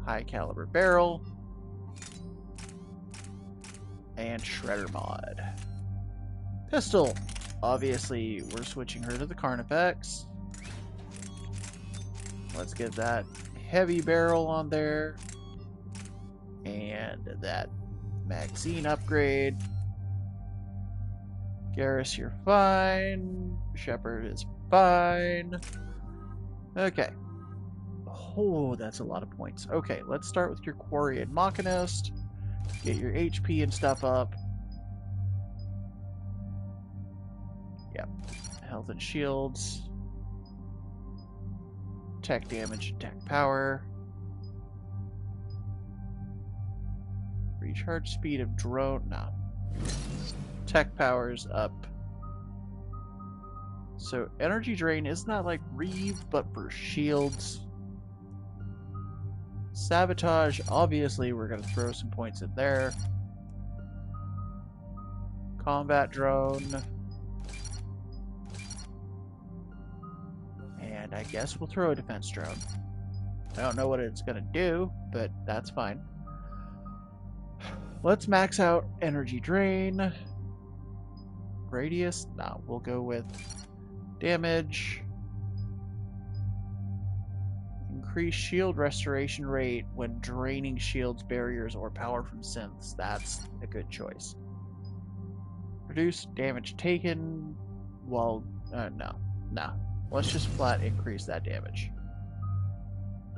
A: High caliber barrel. And shredder mod. Pistol. Obviously, we're switching her to the Carnifex. Let's get that heavy barrel on there. And that magazine upgrade. Garrus, you're fine. Shepard is fine. Okay. Oh, that's a lot of points. Okay, let's start with your Quarian Machinist. Get your HP and stuff up. Yep. Health and shields. Tech damage and tech power. Recharge speed of drone. No. Tech power's up. So energy drain isn't that like Reeve, but for shields. Sabotage, obviously we're gonna throw some points in there. Combat drone. And I guess we'll throw a defense drone. I don't know what it's gonna do, but that's fine. Let's max out energy drain. Radius? No, we'll go with damage. Increase shield restoration rate when draining shields, barriers, or power from synths. That's a good choice. Reduce damage taken while... no. Let's just flat increase that damage.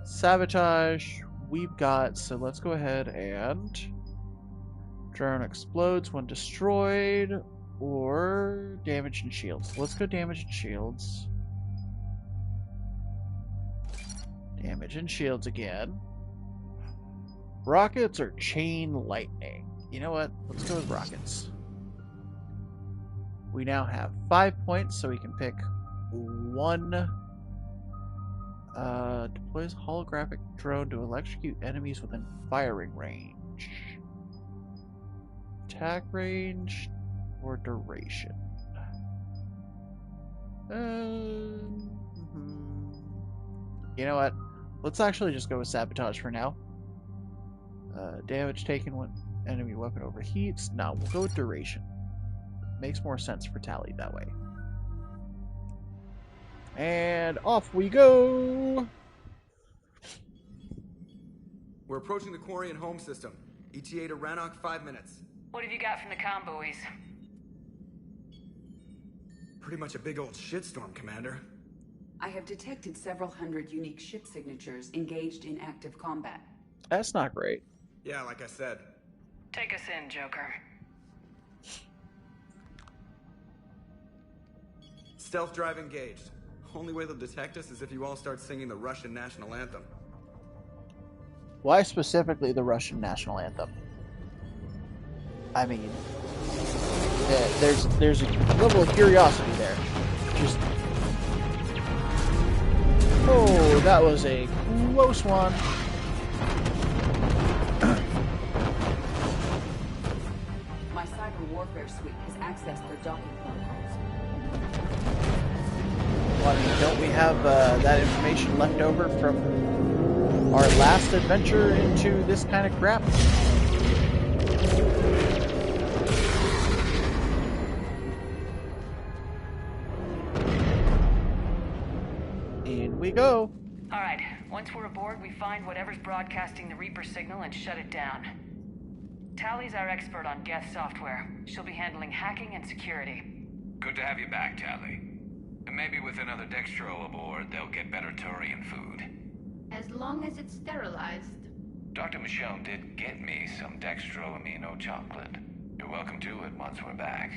A: Sabotage, we've got, so let's go ahead and... Drone explodes when destroyed, or damage and shields. Let's go damage and shields. Damage and shields again. Rockets or chain lightning? You know what? Let's go with rockets. We now have 5 points, so we can pick one. Deploys holographic drone to electrocute enemies within firing range. Attack range or duration? You know what? Let's actually just go with sabotage for now. Damage taken when enemy weapon overheats. No, we'll go with duration. Makes more sense for Tally that way. And off we go!
P: We're approaching the Quarian home system. ETA to Rannoch, 5 minutes.
I: What have you got from the convoys?
P: Pretty much a big old shitstorm, Commander.
Q: I have detected several hundred unique ship signatures engaged in active combat.
A: That's not great.
P: Yeah, like I said.
I: Take us in, Joker.
P: Stealth drive engaged. Only way they'll detect us is if you all start singing the Russian national anthem.
A: Why specifically the Russian national anthem? I mean, there's a level of curiosity there. Just... Oh, that was a close one.
Q: My cyber warfare suite has accessed their docking protocols.
A: Well, I mean, don't we have that information left over from our last adventure into this kind of crap? In we go.
I: Alright, once we're aboard, we find whatever's broadcasting the Reaper signal and shut it down. Tally's our expert on Geth software. She'll be handling hacking and security.
D: Good to have you back, Tally. And maybe with another Dextro aboard, they'll get better Turian food.
R: As long as it's sterilized.
D: Dr. Michonne did get me some Dextro amino chocolate. You're welcome to it once we're back.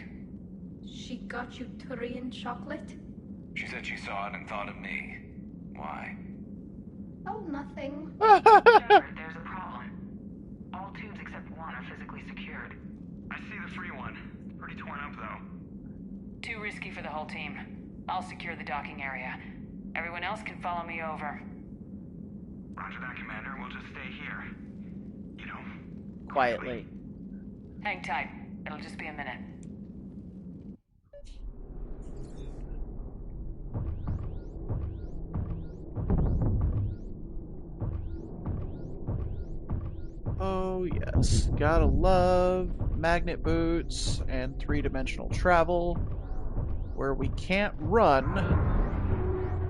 R: She got you Turian chocolate?
D: She said she saw it and thought of me. Why?
R: Oh, nothing.
I: Shepard, there's a problem. All tubes except one are physically secured.
J: I see the free one. Pretty torn up, though.
B: Too risky for the whole team. I'll secure the docking area. Everyone else can follow me over.
J: Roger that, Commander. We'll just stay here. You know,
A: Quietly.
B: Hang tight. It'll just be a minute.
A: Oh yes, gotta love magnet boots and three-dimensional travel, where we can't run.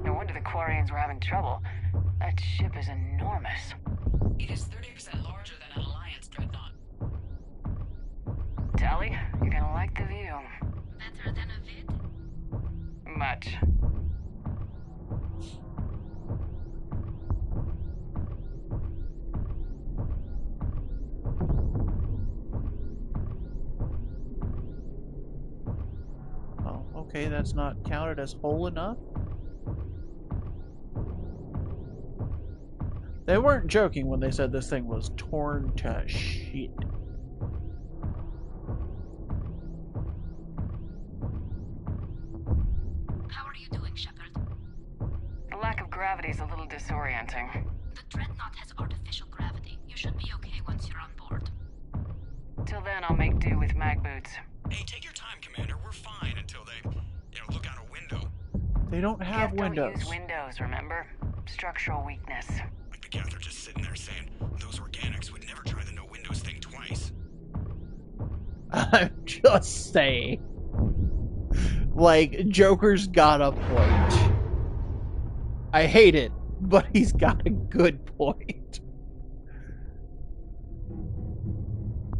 B: No wonder the Quarians were having trouble. That ship is enormous.
E: It is 30% larger than an Alliance dreadnought.
B: Tally, you're gonna like the view.
C: Better than a vid?
B: Much.
A: Oh, okay, that's not counted as whole enough. They weren't joking when they said this thing was torn to shit.
C: How are you doing, Shepard?
B: The lack of gravity is a little disorienting.
C: The Dreadnought has artificial gravity. You should be okay once you're on board.
B: Till then, I'll make do with mag boots.
H: Hey, take your time, Commander. We're fine until they, look out a window.
A: They don't have
B: Geth
A: windows.
B: Don't use windows, remember? Structural weakness.
H: Like the Geth are just sitting there saying, those organics would never try the no windows thing twice.
A: I'm just saying. Like, Joker's got a point. I hate it, but he's got a good point.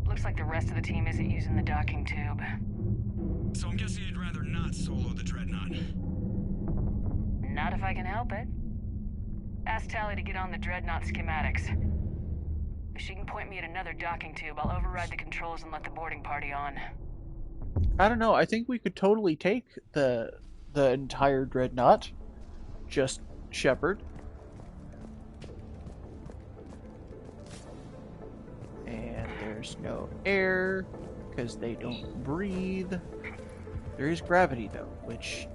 B: Looks like the rest of the team isn't using the docking tube.
H: So I'm guessing you'd rather not solo the Dreadnought.
B: Not if I can help it. Ask Tally to get on the Dreadnought schematics. If she can point me at another docking tube, I'll override the controls and let the boarding party on.
A: I don't know, I think we could totally take the entire Dreadnought. Just Shepard. And there's no air, because they don't breathe. There is gravity, though, which,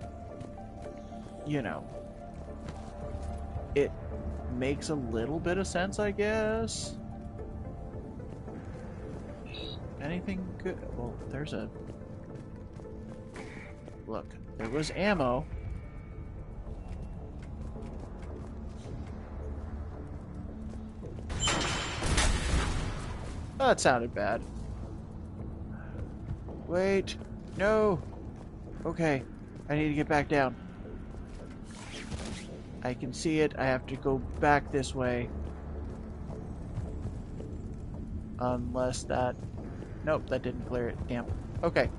A: you know, it makes a little bit of sense, I guess. Anything good? Well, there's a... Look, there was ammo. Oh, that sounded bad. Wait. No. Okay. I need to get back down. I can see it. I have to go back this way. Unless that... Nope, that didn't clear it. Damn. Okay.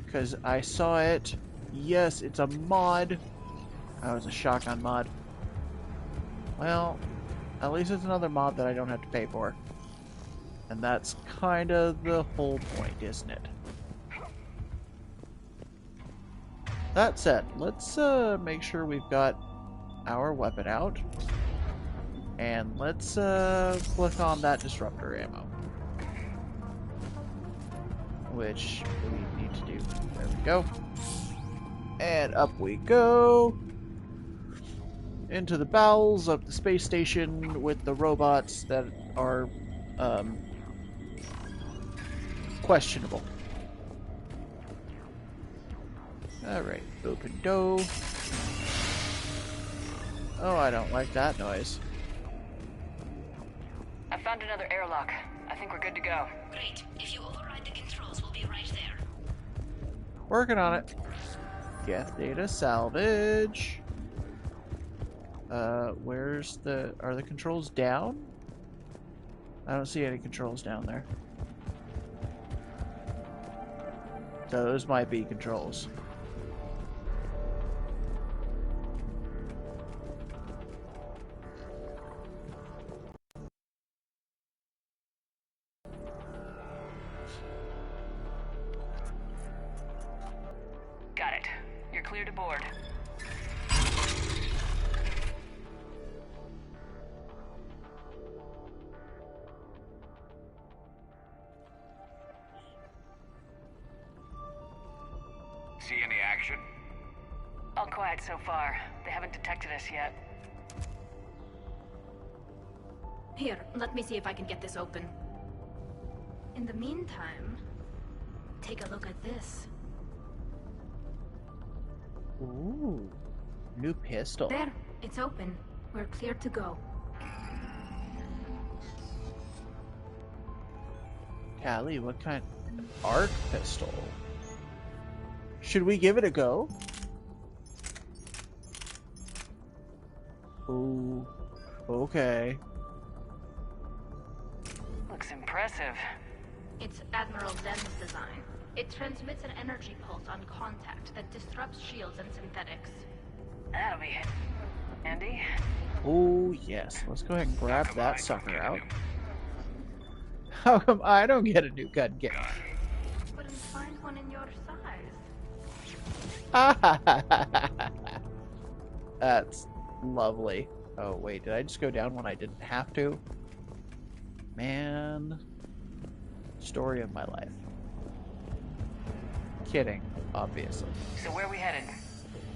A: Because I saw it. Yes, it's a mod. Oh, it's a shotgun mod. Well, at least it's another mod that I don't have to pay for. And that's kind of the whole point, isn't it? That said, let's make sure we've got our weapon out. And let's click on that disruptor ammo. Which we need to do. There we go. And up we go. Into the bowels of the space station with the robots that are questionable. Alright, open door. Oh, I don't like that noise.
B: I found another airlock. I think we're good to go.
C: Great. If you override the controls, we'll be right there.
A: Working on it. Geth data salvage. Where's the... Are the controls down? I don't see any controls down there. Those might be controls.
B: Got it. You're clear to board. All quiet so far. They haven't detected us yet.
R: Here, let me see if I can get this open. In the meantime, take a look at this.
A: Ooh, new pistol.
R: There, it's open. We're clear to go.
A: Callie, what kind? Arc pistol. Should we give it a go? Ooh, okay.
B: Looks impressive.
R: It's Admiral Zen's design. It transmits an energy pulse on contact that disrupts shields and synthetics.
B: That'll be handy.
A: Oh yes, let's go ahead and grab that sucker out. How come I don't get a new gun?
R: Couldn't find one in your size.
A: That's lovely. Oh wait, did I just go down when I didn't have to? Man, story of my life. Kidding, obviously.
B: So where are we headed?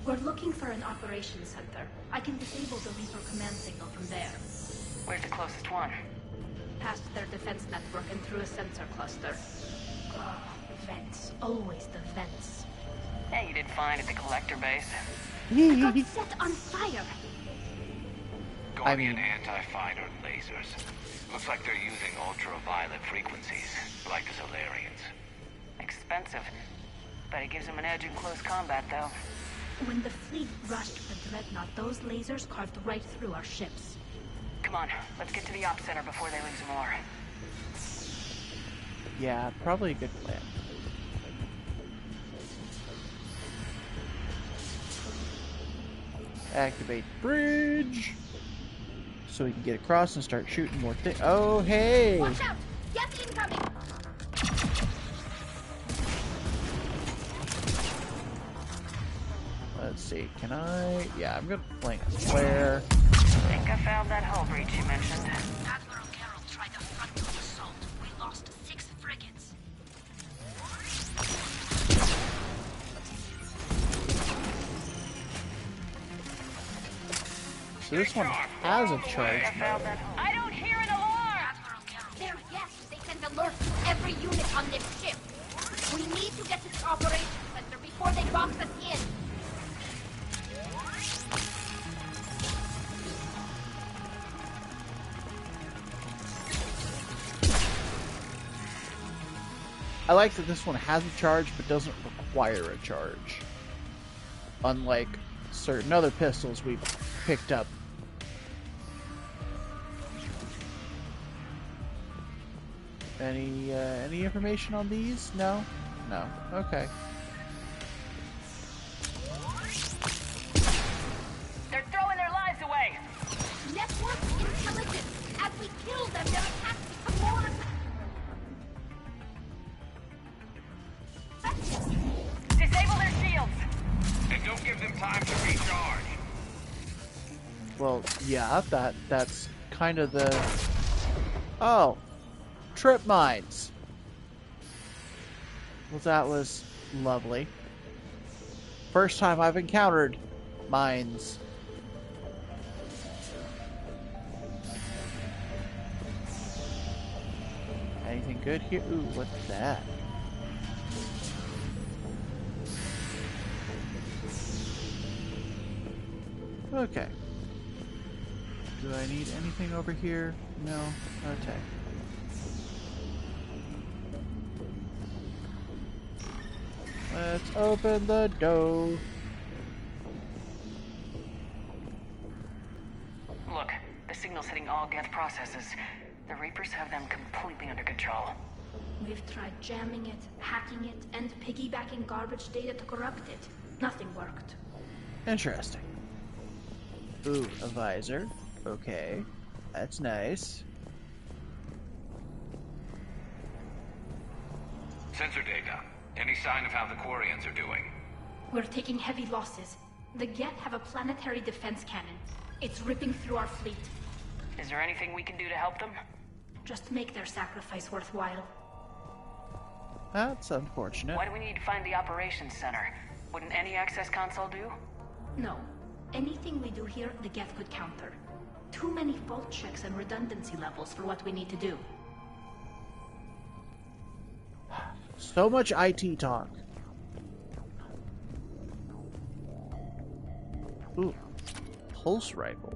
R: We're looking for an operations center. I can disable the Reaper command signal from there.
B: Where's the closest one?
R: Past their defense network and through a sensor cluster. Oh, vents. Always the vents.
B: Hey, you did fine at the collector base.
R: I got set on fire!
D: Guardian anti-fighter lasers. Looks like they're using ultraviolet frequencies, like the Solarians.
B: Expensive. But it gives them an edge in close combat, though.
R: When the fleet rushed the Dreadnought, those lasers carved right through our ships.
B: Come on, let's get to the op center before they lose more.
A: Yeah, probably a good plan. Activate bridge, so we can get across and start shooting more things. Oh, hey!
R: Watch out! Geth incoming!
A: Let's see, can I? Yeah, I'm gonna flank a flare.
B: I think I found that hull breach you mentioned.
R: Admiral Geralt tried a frontal assault. We lost 6 frigates.
A: So this one has a charge.
R: I don't hear an alarm! Admiral Geralt. They're yes. They send alerts to every unit on this ship. We need to get to the operations center before they box us in.
A: I like that this one has a charge but doesn't require a charge. Unlike certain other pistols we've picked up. Any information on these? No? No. Okay.
B: They're throwing their lives away!
R: Network intelligence! As we kill them, their attacks become more
B: Disable their shields!
D: And don't give them time to recharge.
A: Well, yeah, that's kind of the... Oh! Trip mines! Well, that was lovely. First time I've encountered mines. Anything good here? Ooh, what's that? Okay. Do I need anything over here? No? Okay. Let's open the door.
B: Look, the signal's hitting all Geth processes. The Reapers have them completely under control.
R: We've tried jamming it, hacking it, and piggybacking garbage data to corrupt it. Nothing worked.
A: Interesting. Ooh, a visor. Okay. That's nice.
D: Sensor data. Any sign of how the Quarians are doing?
R: We're taking heavy losses. The Geth have a planetary defense cannon. It's ripping through our fleet.
B: Is there anything we can do to help them?
R: Just make their sacrifice worthwhile.
A: That's unfortunate.
B: Why do we need to find the operations center? Wouldn't any access console do?
C: No. Anything we do here, the Geth could counter. Too many fault checks and redundancy levels for what we need to do.
A: So much IT talk. Ooh, pulse rifle.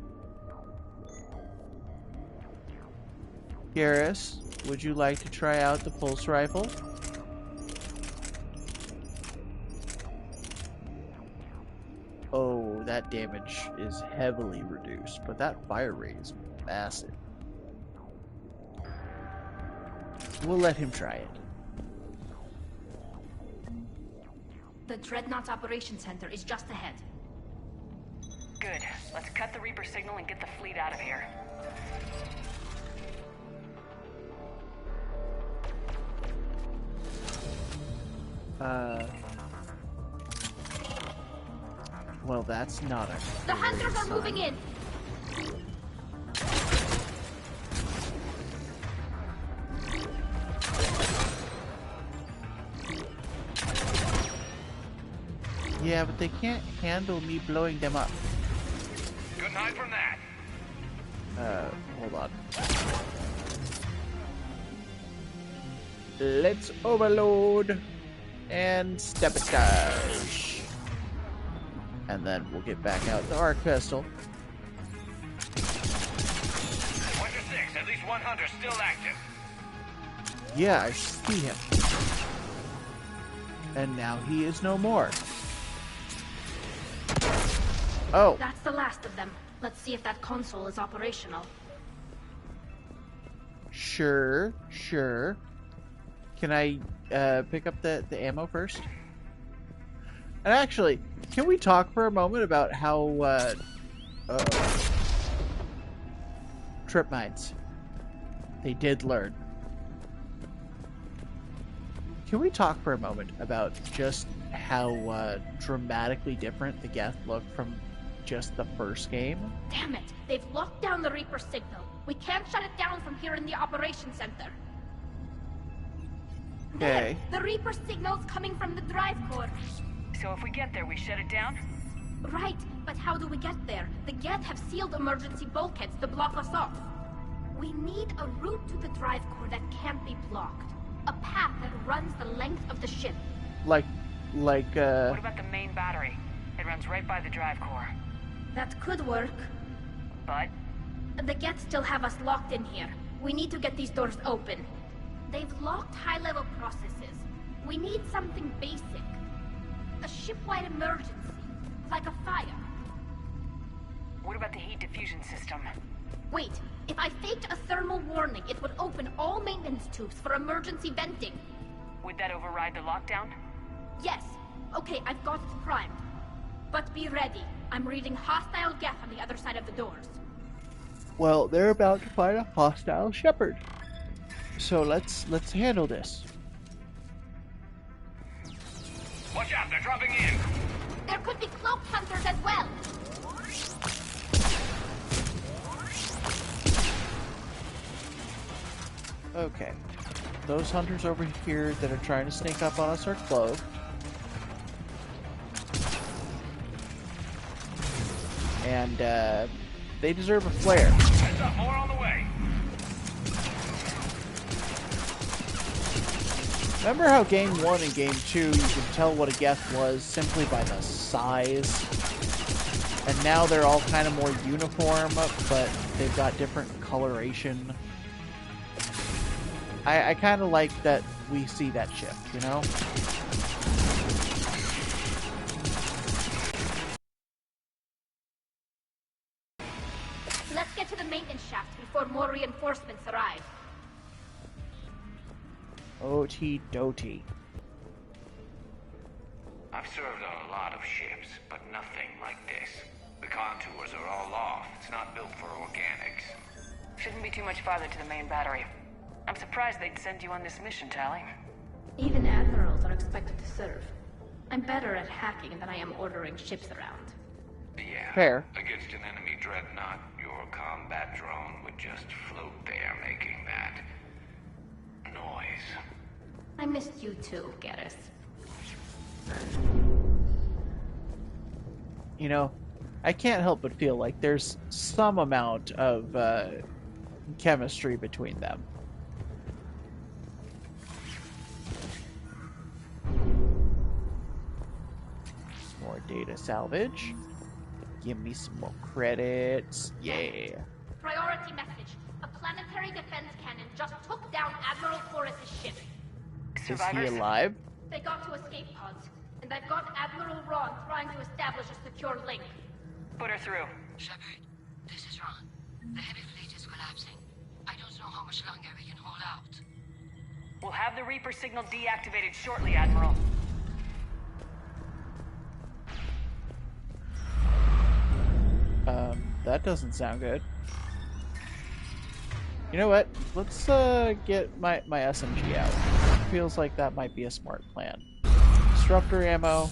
A: Garrus, would you like to try out the pulse rifle? Oh, that damage is heavily reduced, but that fire rate is massive. We'll let him try it.
C: The Dreadnought's Operations Center is just ahead.
B: Good. Let's cut the Reaper signal and get the fleet out of here.
A: Well, that's not a...
R: The hunters are moving in!
A: Yeah, but they can't handle me blowing them up.
D: Couldn't hide from that.
A: Hold on. Let's overload and sabotage. And then we'll get back out the arc pistol.
D: Winter 6, at least one hunter still active.
A: Yeah, I see him. And now he is no more. Oh.
C: That's the last of them. Let's see if that console is operational.
A: Sure. Can I pick up the ammo first? And actually, can we talk for a moment about how trip mines? They did learn. Can we talk for a moment about just how dramatically different the Geth look from just the first game?
R: Damn it! They've locked down the Reaper signal. We can't shut it down from here in the Operations Center.
A: Okay.
R: There! The Reaper signal's coming from the drive core.
B: So if we get there, we shut it down?
R: Right, but how do we get there? The Geth have sealed emergency bulkheads to block us off. We need a route to the drive core that can't be blocked. A path that runs the length of the ship.
A: What
B: about the main battery? It runs right by the drive core.
R: That could work.
B: But?
R: The Geth still have us locked in here. We need to get these doors open. They've locked high-level processes. We need something basic. A ship-wide emergency. Like a fire.
B: What about the heat diffusion system?
R: Wait, if I faked a thermal warning, it would open all maintenance tubes for emergency venting.
B: Would that override the lockdown?
R: Yes. Okay, I've got it primed. But be ready. I'm reading hostile Geth on the other side of the doors.
A: Well, they're about to find a hostile shepherd. So let's handle this.
D: Watch out, they're dropping in.
R: There could be cloaked hunters as well.
A: Okay. Those hunters over here that are trying to sneak up on us are cloaked. And they deserve a flare.
D: Heads up, more on the way.
A: Remember how Game 1 and Game 2 you could tell what a Geth was simply by the size? And now they're all kind of more uniform, but they've got different coloration. I kind of like that we see that shift, you know?
R: Let's get to the maintenance shaft before more reinforcements arrive.
A: O-T doty.
D: I've served on a lot of ships, but nothing like this. The contours are all off. It's not built for organics.
B: Shouldn't be too much farther to the main battery. I'm surprised they'd send you on this mission, Tally.
C: Even admirals are expected to serve. I'm better at hacking than I am ordering ships around.
D: Yeah.
A: Fair.
D: Against an enemy dreadnought, your combat drone would just float there making that noise.
C: I missed you too, Garrus.
A: you know, I can't help but feel like there's some amount of chemistry between them. More data salvage. Give me some more credits. Yeah.
R: Priority message. A planetary defense cannon just took down Admiral Forrest's ship.
A: Is he alive?
R: They got to escape pods, and they've got Admiral Ron trying to establish a secure link.
I: Put her through.
S: Shepard, this is Ron. The heavy fleet is collapsing. I don't know how much longer we can hold out.
I: We'll have the Reaper signal deactivated shortly, Admiral.
A: That doesn't sound good. You know what? Let's get my SMG out. Feels like that might be a smart plan. Disruptor ammo.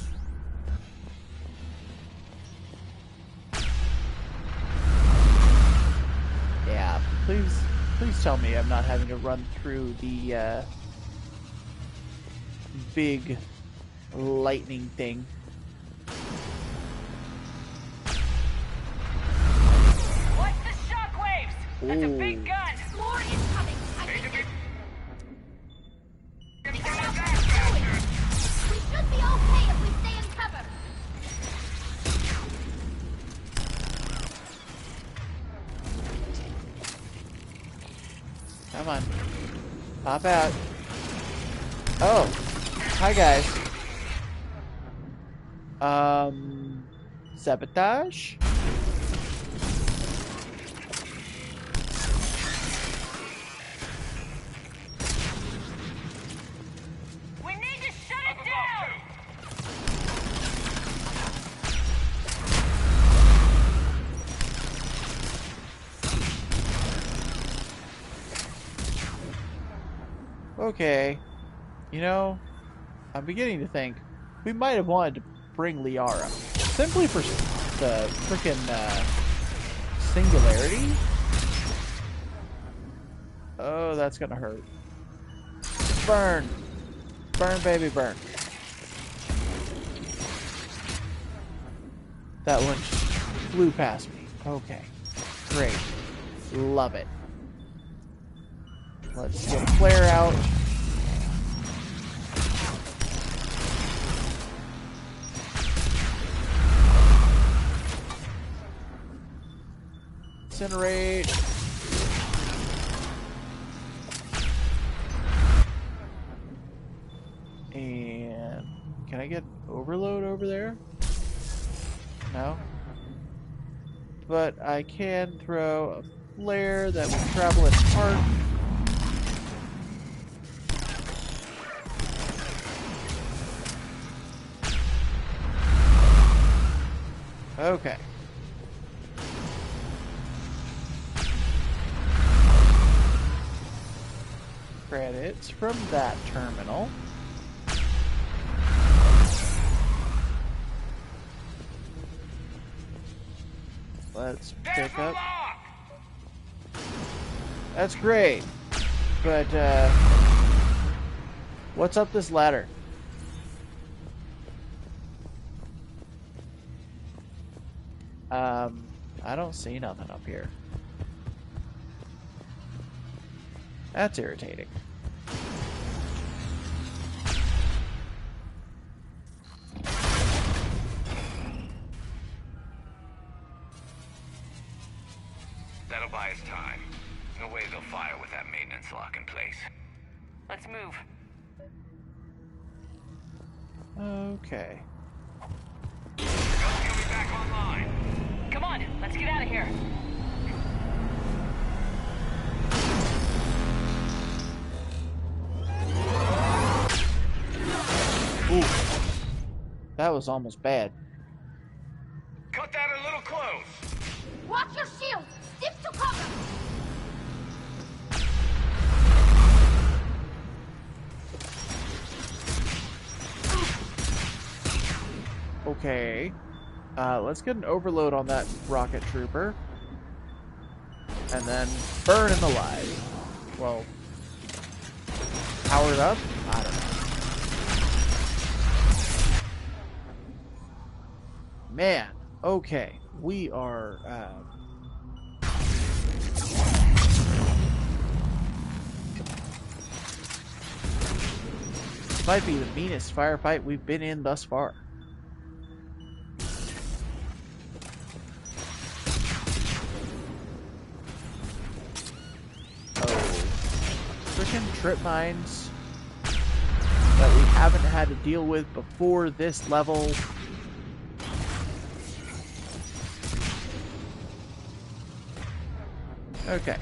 A: Yeah, please tell me I'm not having to run through the big lightning thing.
I: Watch the shockwaves! That's a big gun!
R: More incoming! I think we should be okay if we stay in cover!
A: Come on. Pop out. Oh. Hi, guys. Sabotage?
I: We need to shut it down!
A: Okay. You know, I'm beginning to think we might have wanted to bring Liara. Simply for the frickin' singularity? Oh, that's gonna hurt. Burn! Burn, baby, burn. That one just flew past me. Okay. Great. Love it. Let's get a flare out. Incinerate. And can I get overload over there? No. But I can throw a flare that will travel in arc. Okay. Credits from that terminal. Let's pick up. That's great. But, what's up this ladder? I don't see nothing up here. That's irritating.
D: That'll buy us time. No way they'll fire with that maintenance lock in place.
I: Let's move.
A: Okay.
D: You'll be back online.
I: Come on, let's get out of here.
A: Ooh. That was almost bad.
D: Cut that a little close.
R: Watch your shield! Stick to cover!
A: Okay. Let's get an overload on that rocket trooper. And then burn him alive. Well, powered up? I don't know. Man, Okay, we are this might be the meanest firefight we've been in thus far. Freaking trip mines that we haven't had to deal with before this level. Okay.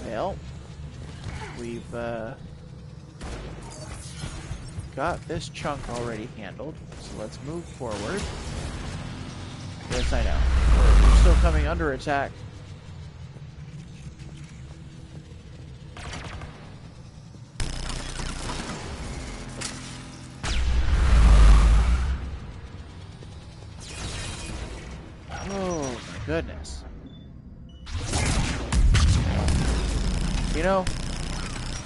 A: Well, we've got this chunk already handled, so let's move forward. Yes, I know. We're still coming under attack. Oh my goodness. You know,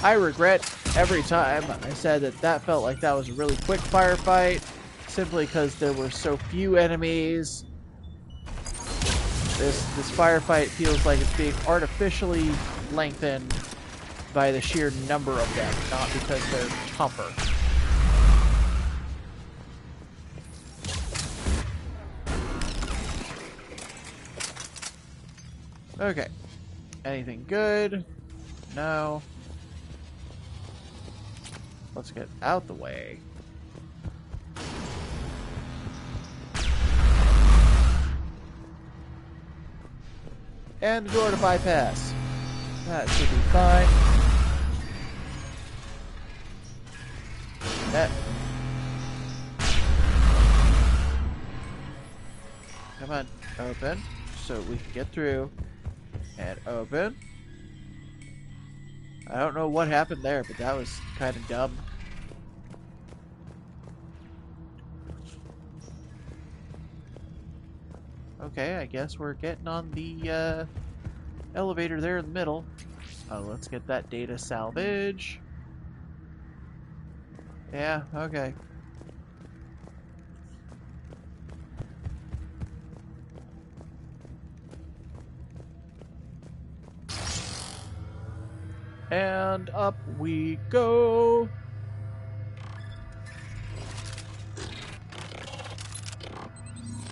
A: I regret every time I said that felt like that was a really quick firefight, simply because there were so few enemies. This firefight feels like it's being artificially lengthened by the sheer number of them, not because they're tougher. Okay. Anything good? No. Let's get out the way. And the door to bypass. That should be fine. That. Come on, open, so we can get through. And open. I don't know what happened there, but that was kind of dumb. Okay, I guess we're getting on the elevator there in the middle. Let's get that data salvage. Yeah, okay. And up we go.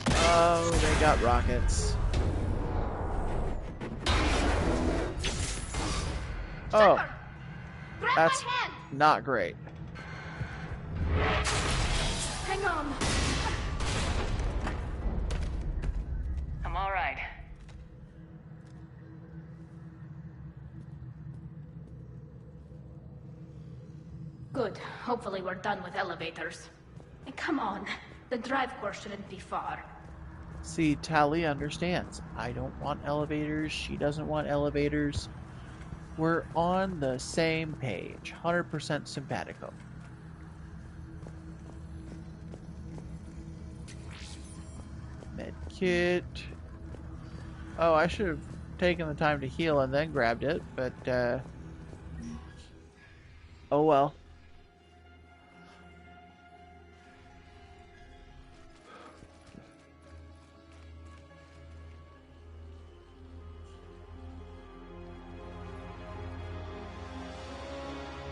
A: Oh, they got rockets. Oh, that's not great.
R: Hang on.
I: I'm all right.
R: Good. Hopefully we're done with elevators. And come on. The drive core shouldn't be far.
A: See, Tali understands. I don't want elevators. She doesn't want elevators. We're on the same page. 100% simpatico. Medkit. Oh, I should have taken the time to heal and then grabbed it, but, oh well.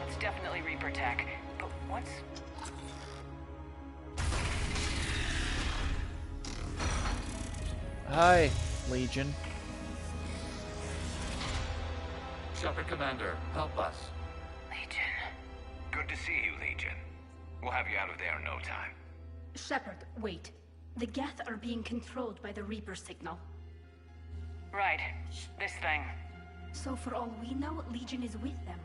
I: It's definitely Reaper tech, but what's...
A: Hi, Legion.
O: Shepard Commander, help us.
I: Legion.
D: Good to see you, Legion. We'll have you out of there in no time.
R: Shepard, wait. The Geth are being controlled by the Reaper signal.
I: Right. This thing.
R: So for all we know, Legion is with them.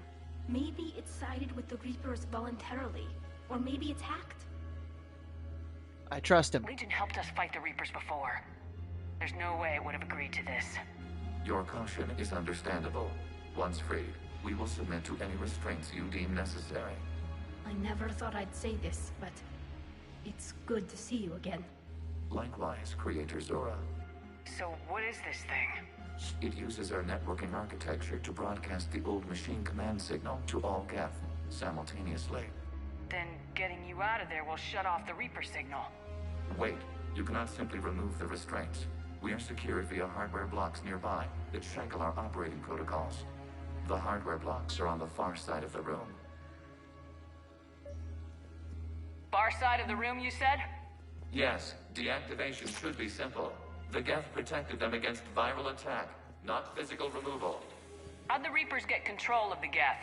R: Maybe it sided with the Reapers voluntarily. Or maybe it's hacked.
A: I trust him.
I: Legion helped us fight the Reapers before. There's no way it would have agreed to this.
T: Your caution is understandable. Once freed, we will submit to any restraints you deem necessary.
R: I never thought I'd say this, but it's good to see you again.
T: Likewise, Creator Zora.
I: So what is this thing?
T: It uses our networking architecture to broadcast the old machine command signal to all Geth simultaneously.
I: Then getting you out of there will shut off the Reaper signal.
T: Wait, you cannot simply remove the restraints. We are secured via hardware blocks nearby that shackle our operating protocols. The hardware blocks are on the far side of the room.
I: Far side of the room, you said?
T: Yes, deactivation should be simple. The Geth protected them against viral attack, not physical removal.
I: How'd the Reapers get control of the Geth?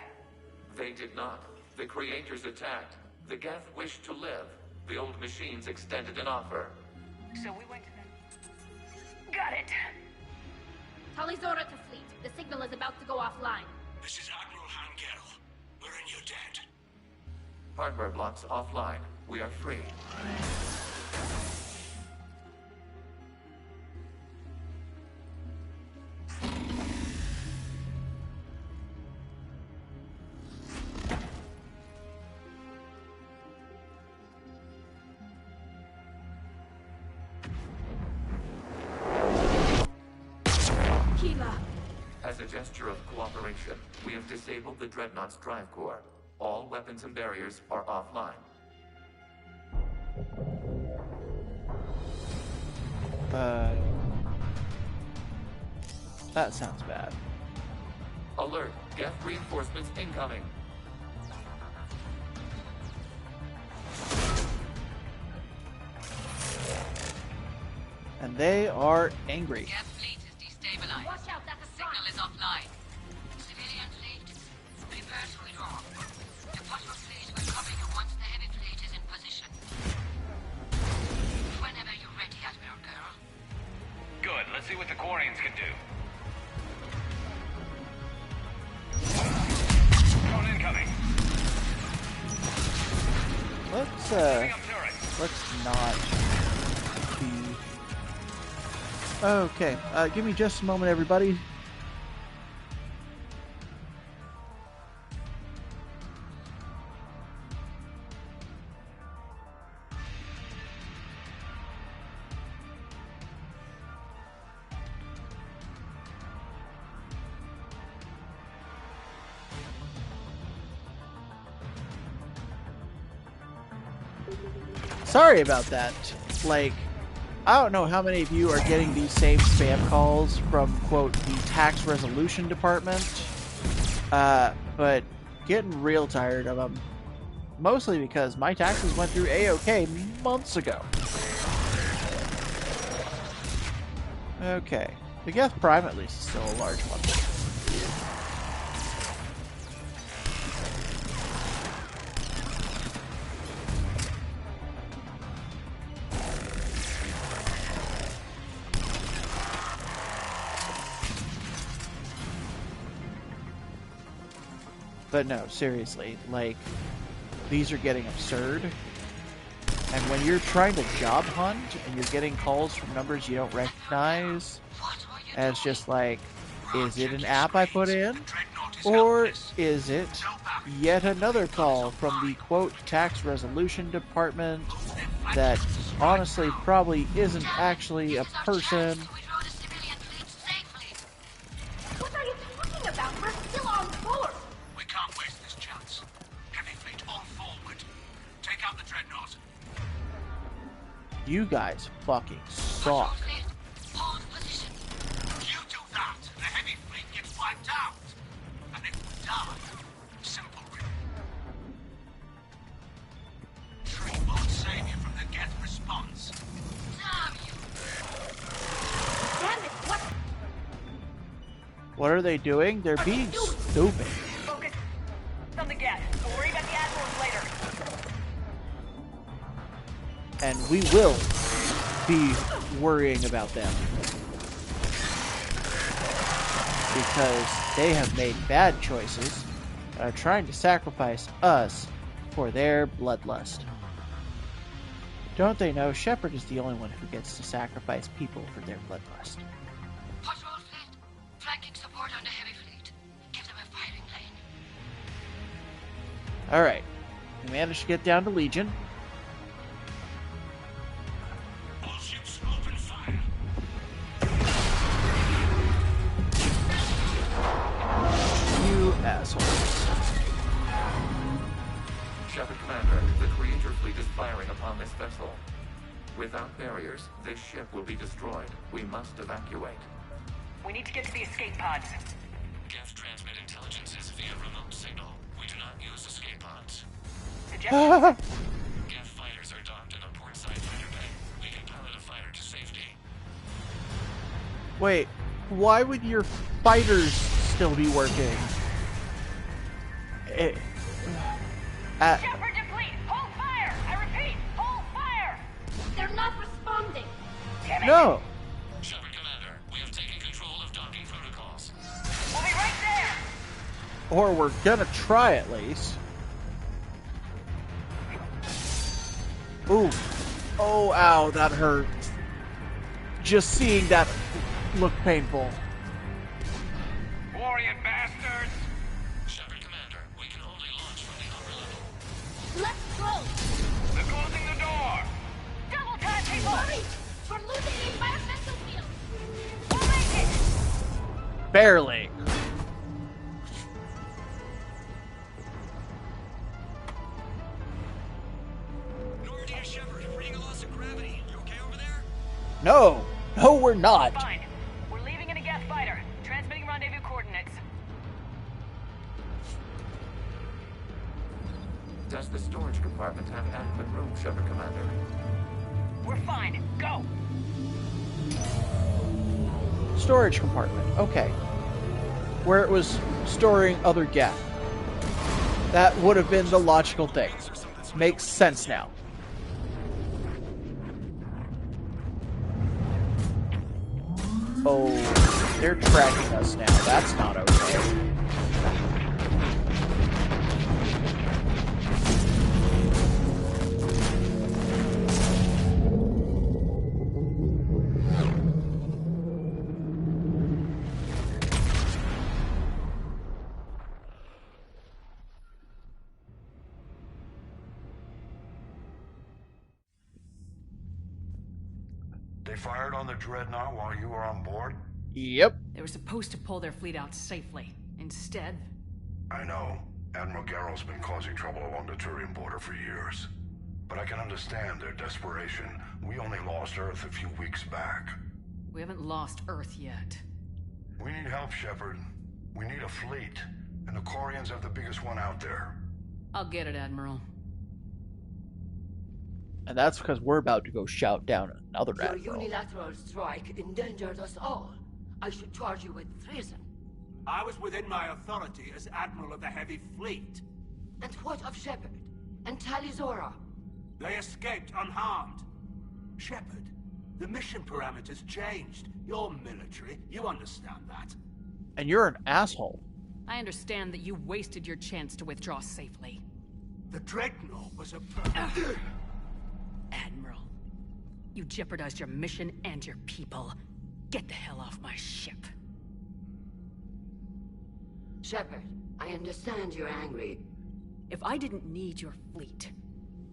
T: They did not. The creators attacked. The Geth wished to live. The old machines extended an offer.
I: So we went to them. Got it.
R: Talizora to fleet. The signal is about to go offline.
N: This is Admiral Hangel. We're in your debt.
T: Hardware blocks offline. We are free. As a gesture of cooperation, we have disabled the Dreadnought's drive core. All weapons and barriers are offline.
A: That sounds bad.
T: Alert! Geth reinforcements incoming!
A: And they are angry.
S: Geth fleet is destabilized.
R: Watch out, that's a
S: Signal is offline. Civilian fleet, prepare to withdraw. The patrol fleet will cover you once the heavy fleet is in position. Whenever you're ready, Admiral Girl.
D: Good, let's see what the Quarians can do. Drone incoming.
A: Let's not be... Okay, give me just a moment, everybody. Sorry about that. Like, I don't know how many of you are getting these same spam calls from, quote, the tax resolution department, but getting real tired of them. Mostly because my taxes went through A-OK months ago. Okay. The Geth Prime, at least, is still a large one. But no, seriously, like, these are getting absurd. And when you're trying to job hunt and you're getting calls from numbers you don't recognize, and it's just like, is it an app I put in? Or is it yet another call from the, quote, tax resolution department that honestly probably isn't actually a person?
R: What are you talking about? We're still on board!
N: We can't waste this chance. Heavy fleet on forward. Take out the Dreadnought.
A: You guys fucking suck.
N: You do that, the heavy fleet gets wiped out. And if we die, simple. Tree won't save you from the Geth response.
S: Damn you!
R: Damn it, what?
A: What are they doing? They're being stupid.
I: Focus on the Geth. We'll worry about the Admirals later.
A: And we will be worrying about them. Because they have made bad choices and are trying to sacrifice us for their bloodlust. Don't they know Shepard is the only one who gets to sacrifice people for their bloodlust?
S: Patrol fleet, flanking support on the heavy fleet. Give them a firing lane.
A: Alright, we managed to get down to Legion.
N: All ships open fire.
T: Shepard Commander, the Creator fleet is firing upon this vessel. Without barriers, this ship will be destroyed. We must evacuate.
I: We need to get to the escape pods.
T: Geth transmit intelligences via remote signal. We do not use escape pods. Geth fighters are docked in a portside fighter bay. We can pilot a fighter to safety.
A: Wait, why would your fighters still be working?
R: Shepard to fleet! Hold fire! I repeat, hold fire! They're not responding.
A: No.
T: Shepard Commander, we have taken control of docking protocols.
R: We'll be right there!
A: Or we're gonna try at least. Ooh. Oh, ow, that hurt. Just seeing that look painful.
D: Quarian bastards!
T: Shepard Commander, we can only launch from the upper level.
R: Let's go!
D: They're closing the door!
R: Double time, people! Hurry! We're losing the environmental field! We'll make it!
A: Barely.
H: Normandy to Shepard, reading a loss of gravity. You okay over there?
A: No. No, we're not.
I: Fine. We're leaving in a Geth fighter. Transmitting rendezvous coordinates.
T: Does the storage compartment have adequate room, Shepard Commander?
I: We're fine. Go!
A: Storage compartment. Okay. Where it was storing other Geth. That would have been the logical thing. Makes sense now. Oh, they're tracking us now. That's not okay.
N: They fired on the Dreadnought while you were on board?
A: Yep.
B: They were supposed to pull their fleet out safely. Instead...
N: I know. Admiral Garrow's been causing trouble along the Turian border for years. But I can understand their desperation. We only lost Earth a few weeks back.
B: We haven't lost Earth yet.
N: We need help, Shepard. We need a fleet. And the Quarians have the biggest one out there.
B: I'll get it, Admiral.
A: And that's because we're about to go shout down another
M: Your
A: admiral.
M: unilateral strike endangered us all. I should charge you with treason.
N: I was within my authority as Admiral of the Heavy Fleet.
M: And what of Shepard? And Talizora?
N: They escaped unharmed. Shepard, the mission parameters changed. You're military, you understand that.
A: And you're an asshole.
B: I understand that you wasted your chance to withdraw safely.
N: The Dreadnought was a...
B: Admiral, you jeopardized your mission and your people. Get the hell off my ship.
M: Shepard, I understand you're angry.
B: If I didn't need your fleet...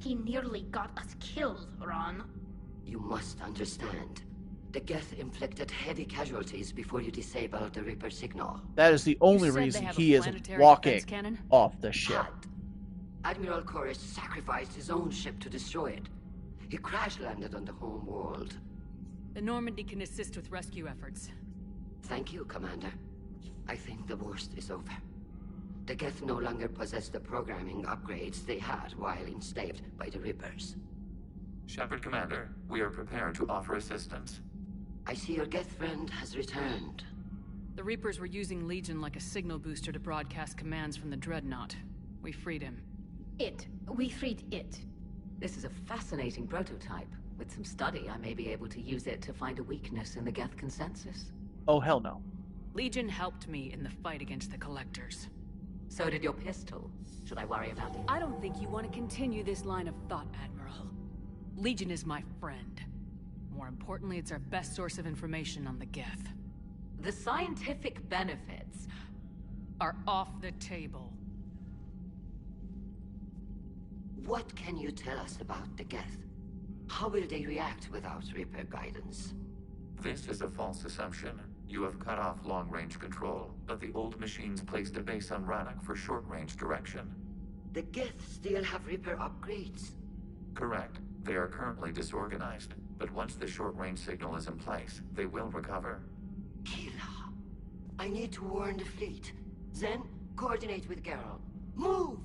R: He nearly got us killed, Ron.
M: You must understand. The Geth inflicted heavy casualties before you disabled the Reaper signal.
A: That is the only reason he is walking off the ship.
M: Admiral Chorus sacrificed his own ship to destroy it. He crash-landed on the home world.
B: The Normandy can assist with rescue efforts.
M: Thank you, Commander. I think the worst is over. The Geth no longer possess the programming upgrades they had while enslaved by the Reapers.
T: Shepard Commander, we are prepared to offer assistance.
M: I see your Geth friend has returned.
B: The Reapers were using Legion like a signal booster to broadcast commands from the Dreadnought. We freed him.
R: We freed it.
E: This is a fascinating prototype. With some study, I may be able to use it to find a weakness in the Geth consensus.
A: Oh, hell no.
B: Legion helped me in the fight against the Collectors.
E: So did your pistol. Should I worry about it?
B: I don't think you want to continue this line of thought, Admiral. Legion is my friend. More importantly, it's our best source of information on the Geth.
E: The scientific benefits
B: are off the table.
M: What can you tell us about the Geth? How will they react without Reaper guidance?
T: This is a false assumption. You have cut off long-range control, but the old machines placed a base on Rannoch for short-range direction.
M: The Geth still have Reaper upgrades.
T: Correct. They are currently disorganized, but once the short-range signal is in place, they will recover.
M: Kila, I need to warn the fleet. Then, coordinate with Geralt. Move!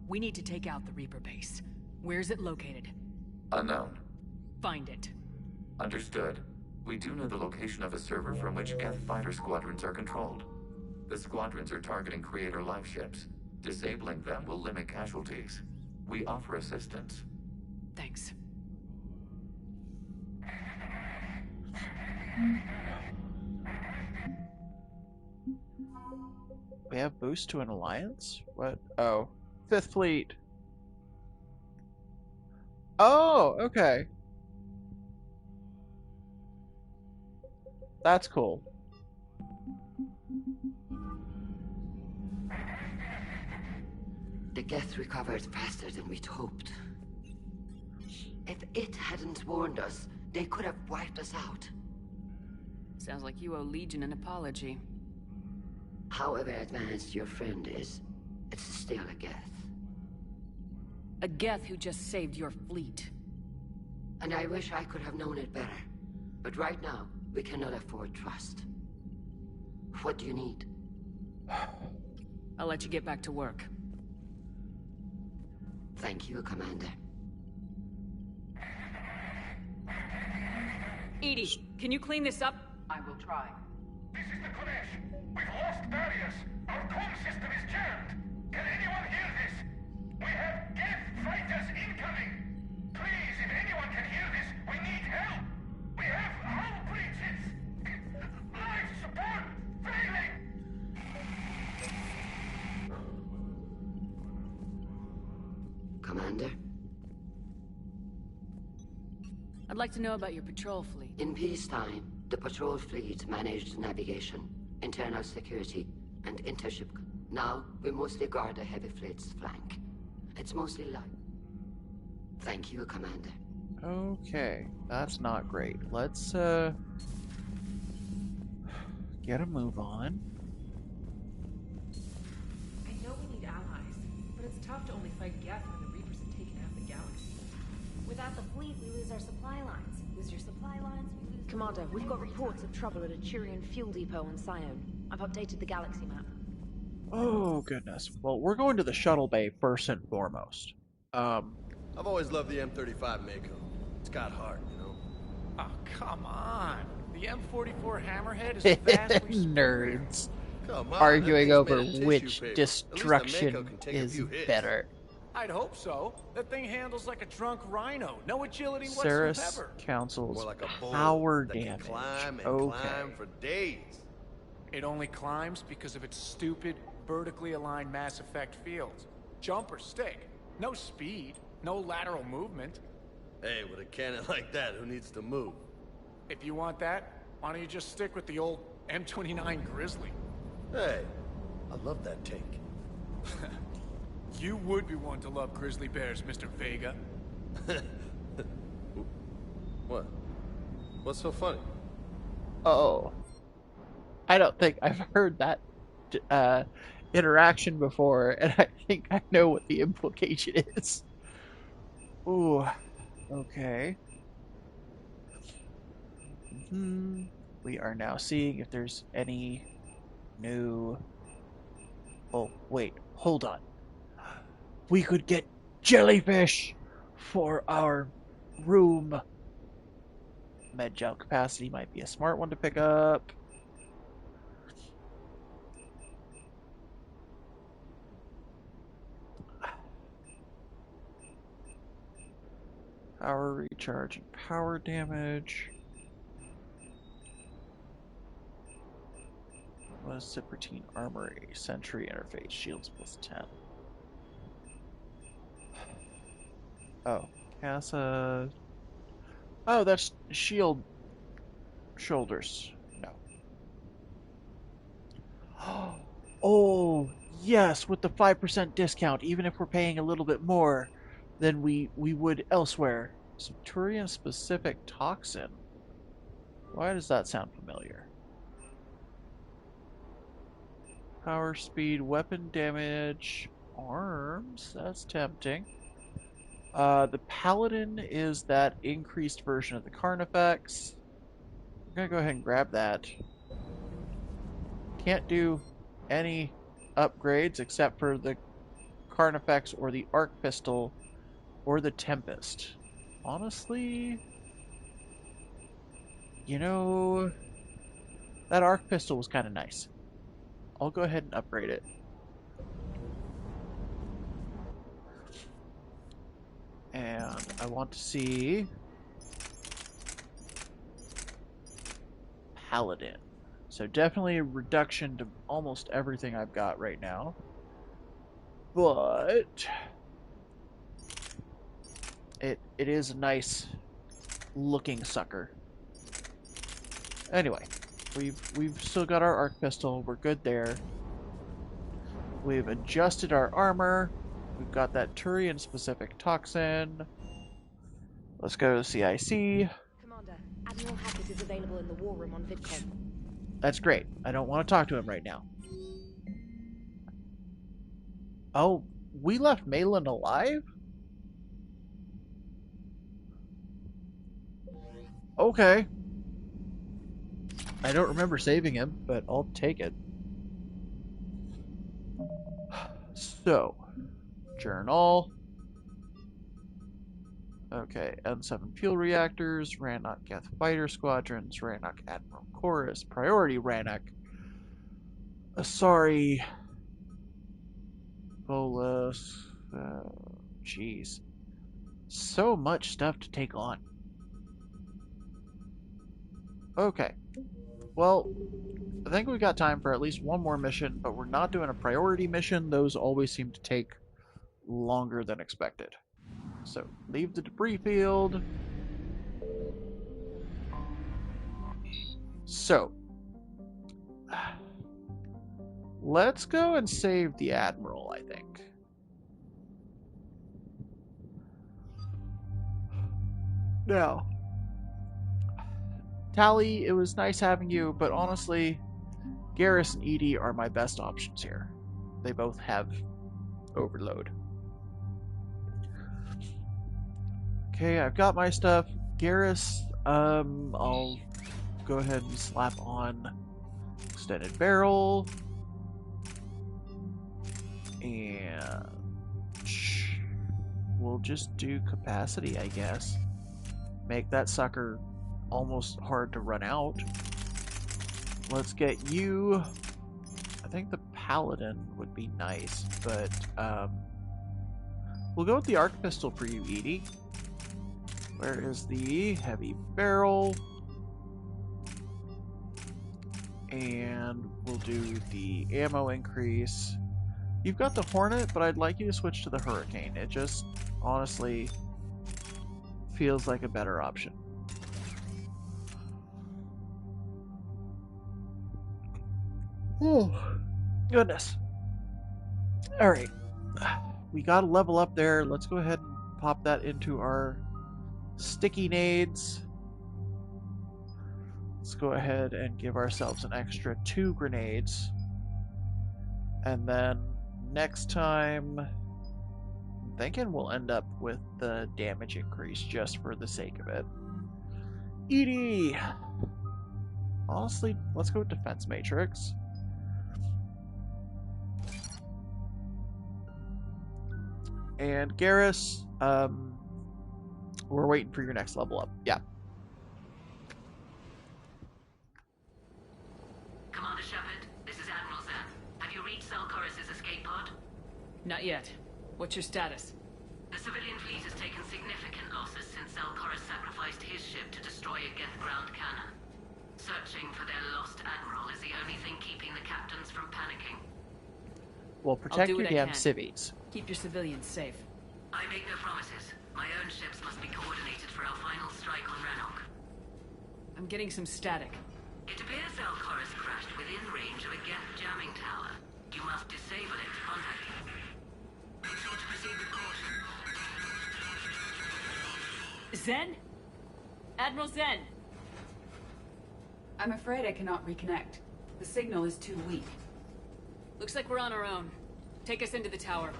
B: We need to take out the Reaper base. Where's it located?
T: Unknown.
B: Find it.
T: Understood. We do know the location of a server from which Geth fighter squadrons are controlled. The squadrons are targeting Creator life ships. Disabling them will limit casualties. We offer assistance.
B: Thanks.
A: We have boost to an alliance? What? Oh. Fifth Fleet. Oh, okay. That's cool.
M: The Geth recovered faster than we'd hoped. If it hadn't warned us, they could have wiped us out.
B: Sounds like you owe Legion an apology.
M: However advanced your friend is, it's still a Geth.
B: A Geth who just saved your fleet.
M: And I wish I could have known it better. But right now, we cannot afford trust. What do you need?
B: I'll let you get back to work.
M: Thank you, Commander.
B: Edie, can you clean this up?
U: I will try.
J: This is the Kodesh. We've lost barriers. Our comm system is jammed. Can anyone hear this? We have Geth fighters incoming. Please, if anyone can hear this, we need help. We have hull breaches. Life support failing.
M: Commander?
B: I'd like to know about your patrol fleet.
M: In peacetime, the patrol fleet managed navigation, internal security, and intership. Now, we mostly guard the heavy fleet's flank. It's mostly light. Thank you, Commander.
A: Okay, that's not great. Let's, get a move on.
V: I know we need allies, but it's tough to only fight Geth when the Reapers have taken half the galaxy.
L: Without the fleet, we lose our supply lines. Lose your supply lines, we lose... Commander, we've got reports of trouble at a Turian fuel depot on Sion. I've updated the galaxy map.
A: Oh, goodness. Well, we're going to the shuttle bay first and foremost.
K: I've always loved the M35 Mako. It's got heart, you know?
W: Oh, come on. The M44 Hammerhead is vastly superior.
A: Nerds.
K: Come on,
A: Arguing
K: that
A: over
K: thing's made of
A: which
K: tissue paper.
A: destruction
K: At least the Mako can take a
A: is
K: few hits.
A: better.
W: I'd hope so. That thing handles like a drunk rhino. No agility
A: Ceres
W: whatsoever.
A: Council's
K: More like a bull
A: power
K: that can
A: damage.
K: climb and
A: Okay.
K: climb for days.
W: It only climbs because of its stupid, vertically aligned Mass Effect fields. Jump or stick. No speed. No lateral movement.
K: Hey, with a cannon like that, who needs to move?
W: If you want that, why don't you just stick with the old M29 Grizzly?
K: Hey, I love that tank.
W: You would be one to love grizzly bears, Mr. Vega.
K: What? What's so funny?
A: Oh. I don't think I've heard that interaction before, and I think I know what the implication is. Ooh. Okay. We are now seeing if there's any new... Oh, wait. Hold on. We could get jellyfish for our room. Med gel capacity might be a smart one to pick up. Power recharge and power damage. What is Cyprotine Armory? Sentry interface, shields plus 10. Oh, Casa. Oh, that's shield shoulders. No. Oh, yes, with the 5% discount, even if we're paying a little bit more than we would elsewhere. Centurion specific toxin. Why does that sound familiar? Power, speed, weapon damage, arms. That's tempting. The Paladin is that increased version of the Carnifex. I'm gonna go ahead and grab that. Can't do any upgrades except for the Carnifex or the Arc Pistol or the Tempest. Honestly, you know, that Arc Pistol was kind of nice. I'll go ahead and upgrade it. And I want to see Paladin. So definitely a reduction to almost everything I've got right now. But it is a nice looking sucker. Anyway, we've still got our arc pistol. We're good there. We've adjusted our armor. We've got that Turian specific toxin. Let's go to CIC.
L: Commander, Admiral Hackett is available in the war room on VidCom.
A: That's great. I don't want to talk to him right now. Oh, we left Malin alive? Okay. I don't remember saving him, but I'll take it. So, journal. Okay, M7 fuel reactors, Rannoch Geth fighter squadrons, Rannoch Admiral Chorus, priority Rannoch, Asari, Bolus. Jeez. So much stuff to take on. Okay. Well, I think we got time for at least one more mission, but we're not doing a priority mission. Those always seem to take longer than expected. So, leave the debris field. So, let's go and save the Admiral, I think. Now, Tally, it was nice having you, but honestly, Garrus and Edie are my best options here. They both have overload. Okay, I've got my stuff. Garrus, I'll go ahead and slap on extended barrel. And we'll just do capacity, I guess. Make that sucker almost hard to run out. Let's get you. I think the Paladin would be nice, but we'll go with the arc pistol for you, Edie. Where is the heavy barrel? And we'll do the ammo increase. You've got the Hornet, but I'd like you to switch to the Hurricane. It just honestly feels like a better option. Oh, goodness. Alright. We got a level up there. Let's go ahead and pop that into our sticky nades. Let's go ahead and give ourselves an extra 2 grenades. And then next time, I'm thinking we'll end up with the damage increase just for the sake of it. Edie! Honestly, let's go with Defense Matrix. And Garrus, we're waiting for your next level up. Yeah.
I: Commander Shepard, this is Admiral Zen. Have you reached Zelkorus' escape pod?
B: Not yet. What's your status?
I: The civilian fleet has taken significant losses since Zelkorus sacrificed his ship to destroy a Geth ground cannon. Searching for their lost admiral is the only thing keeping the captains from panicking.
A: Well, protect your damn civvies.
B: Keep your civilians safe.
I: I make no promises. My own ships must be coordinated for our final strike on Rannoch.
B: I'm getting some static.
I: It appears Zelkorus crashed within range of a Geth jamming tower. You must disable it to contact him. Make sure to proceed with caution.
B: Zen? Admiral Zen!
Q: I'm afraid I cannot reconnect. The signal is too weak.
B: Looks like we're on our own. Take us into the tower.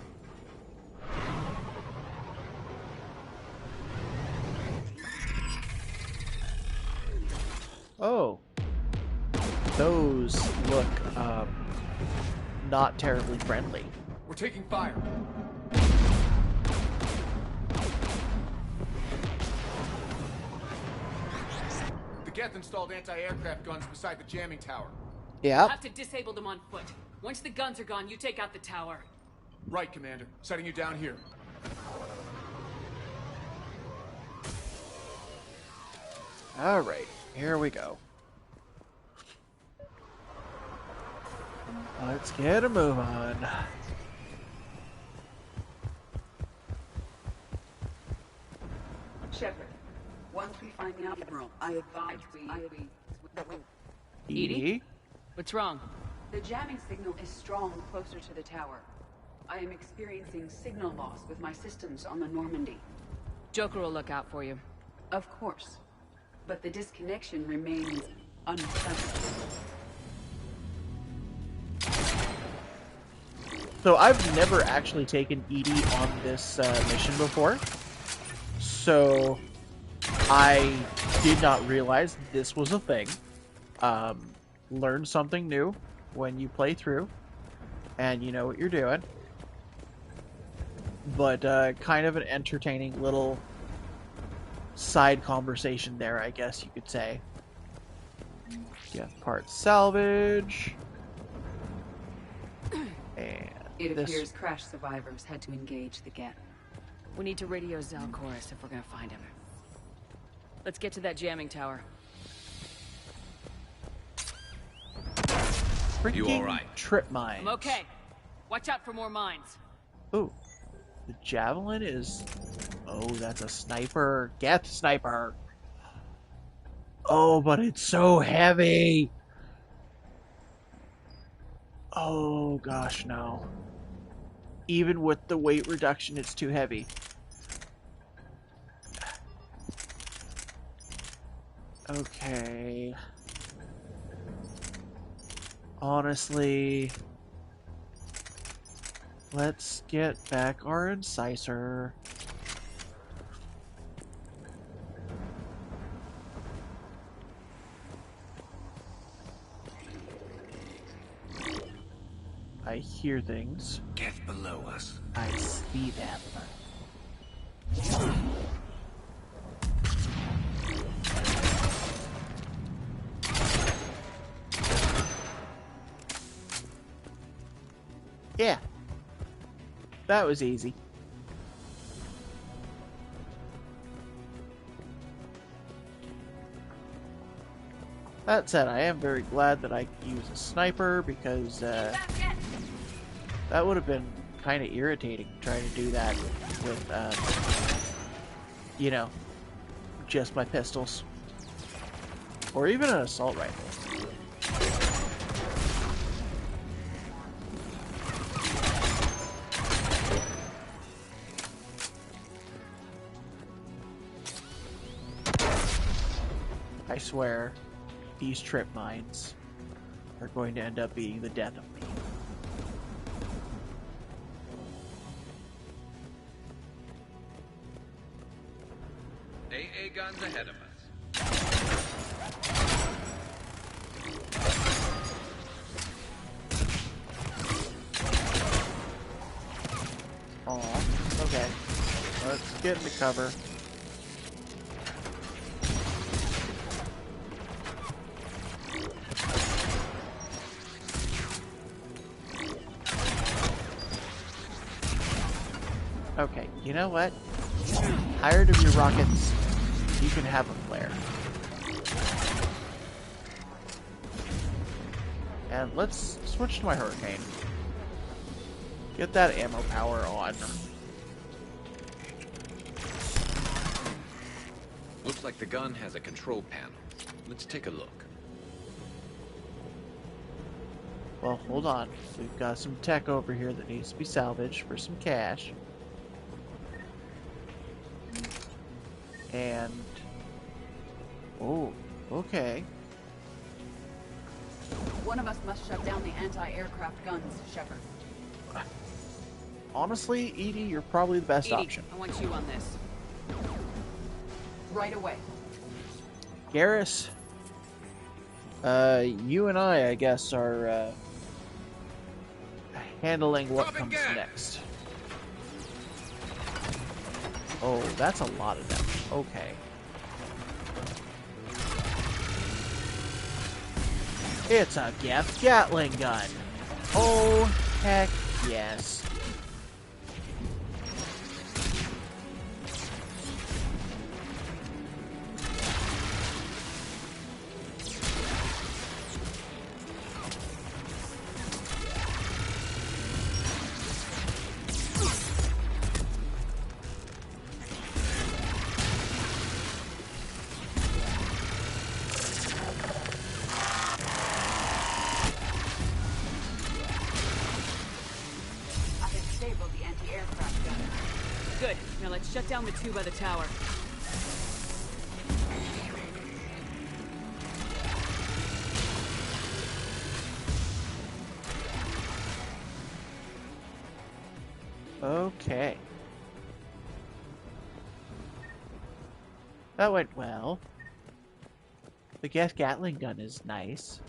A: Oh. Those look, not terribly friendly.
W: We're taking fire. The Geth installed anti-aircraft guns beside the jamming tower.
A: Yeah.
B: We'll have to disable them on foot. Once the guns are gone, you take out the tower.
W: Right, Commander. Setting you down here.
A: Alright, here we go. Let's get a move on.
Q: Shepard, once we find the Admiral, I advise we...
A: Edie?
B: What's wrong?
Q: The jamming signal is strong closer to the tower. I am experiencing signal loss with my systems on the Normandy.
B: Joker will look out for you.
Q: Of course. But the disconnection remains unpleasant.
A: So I've never actually taken Edie on this mission before. So I did not realize this was a thing. Learn something new when you play through and you know what you're doing. But kind of an entertaining little side conversation there, I guess you could say. Geth parts salvage. And
Q: it
A: this...
Q: appears crash survivors had to engage the Geth.
B: We need to radio Zalcoris if we're gonna find him. Let's get to that jamming tower.
A: You all right? Trip mines.
B: I'm okay. Watch out for more mines.
A: Ooh. The javelin is... Oh, that's a sniper. Geth sniper. Oh, but it's so heavy. Oh, gosh, no. Even with the weight reduction, it's too heavy. Okay. Honestly... Let's get back our incisor. I hear things.
D: Geth below us.
A: I see them. Yeah. That was easy. That said, I am very glad that I could use a sniper because that would have been kind of irritating trying to do that with, you know, just my pistols. Or even an assault rifle. I swear, these trip mines are going to end up being the death of me.
F: AA guns ahead of us.
A: Aw, okay. Let's get into cover. Okay, you know what? Tired of your rockets. You can have a flare. And let's switch to my hurricane. Get that ammo power on.
F: Looks like the gun has a control panel. Let's take a look.
A: Well, hold on. We've got some tech over here that needs to be salvaged for some cash. And... oh, okay.
Q: One of us must shut down the anti-aircraft guns, Shepard.
A: Honestly, Edie, you're probably the best
B: Edie,
A: option.
B: I want you on this.
Q: Right away.
A: Garrus, you and I guess, are handling what comes next. Oh, that's a lot of them. Okay. It's a Geth Gatling gun. Oh, heck yes.
B: Good. Now let's shut down the two by the tower.
A: Okay. That went well. The Geth Gatling gun is nice.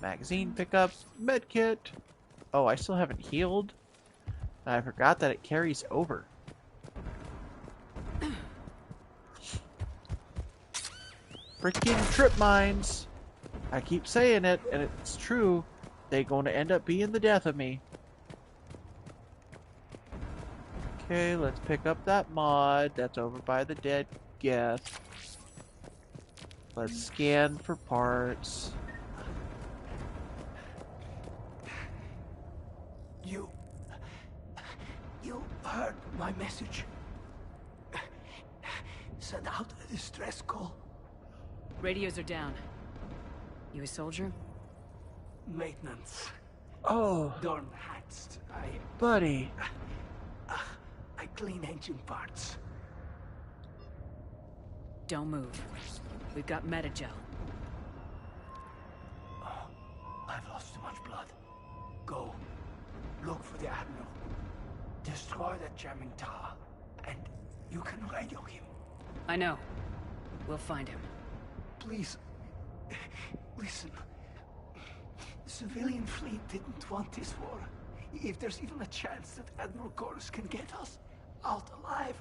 A: Magazine pickup, medkit. Oh, I still haven't healed. I forgot that it carries over. Freaking trip mines. I keep saying it, and it's true. They're going to end up being the death of me. Okay, let's pick up that mod. That's over by the dead Geth. Let's scan for parts.
G: You heard my message. Send out a distress call.
B: Radios are down. You a soldier?
G: Maintenance.
A: Oh.
G: Dorn hatched.
A: Buddy.
G: I clean engine parts.
B: Don't move. We've got metagel.
G: I've lost too much blood. Go. Look for the Admiral. Destroy that jamming tower. And you can radio him.
B: I know. We'll find him.
G: Please. Listen. The civilian fleet didn't want this war. If there's even a chance that Admiral Chorus can get us out alive.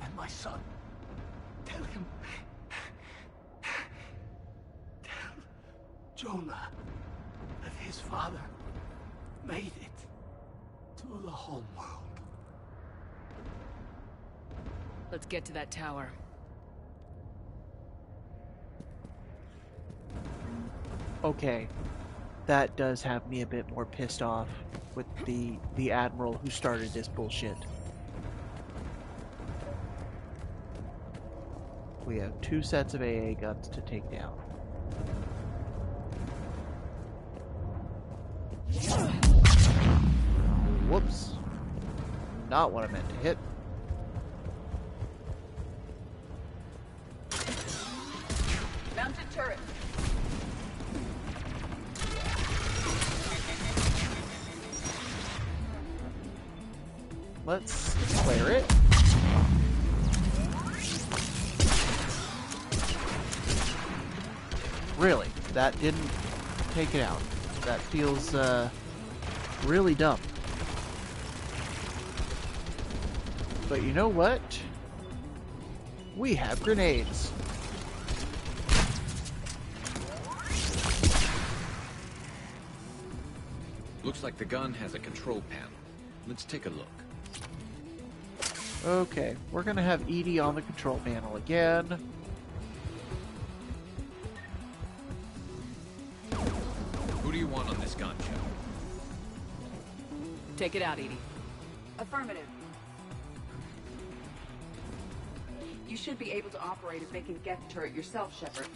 G: And my son. Tell him. Tell Jonah that his father made it to the home world.
B: Let's get to that tower.
A: Okay. That does have me a bit more pissed off with the Admiral who started this bullshit. We have 2 sets of AA guns to take down. Whoops. Not what I meant to hit.
Q: Mounted turret.
A: Let's clear it. Really, that didn't take it out. That feels really dumb. But you know what? We have grenades.
F: Looks like the gun has a control panel. Let's take a look.
A: Okay, we're gonna have Edie on the control panel again.
F: Who do you want on this gun, Joe?
B: Take it out, Edie.
Q: Affirmative. You should be able to operate a vacant Geth turret yourself, Shepard.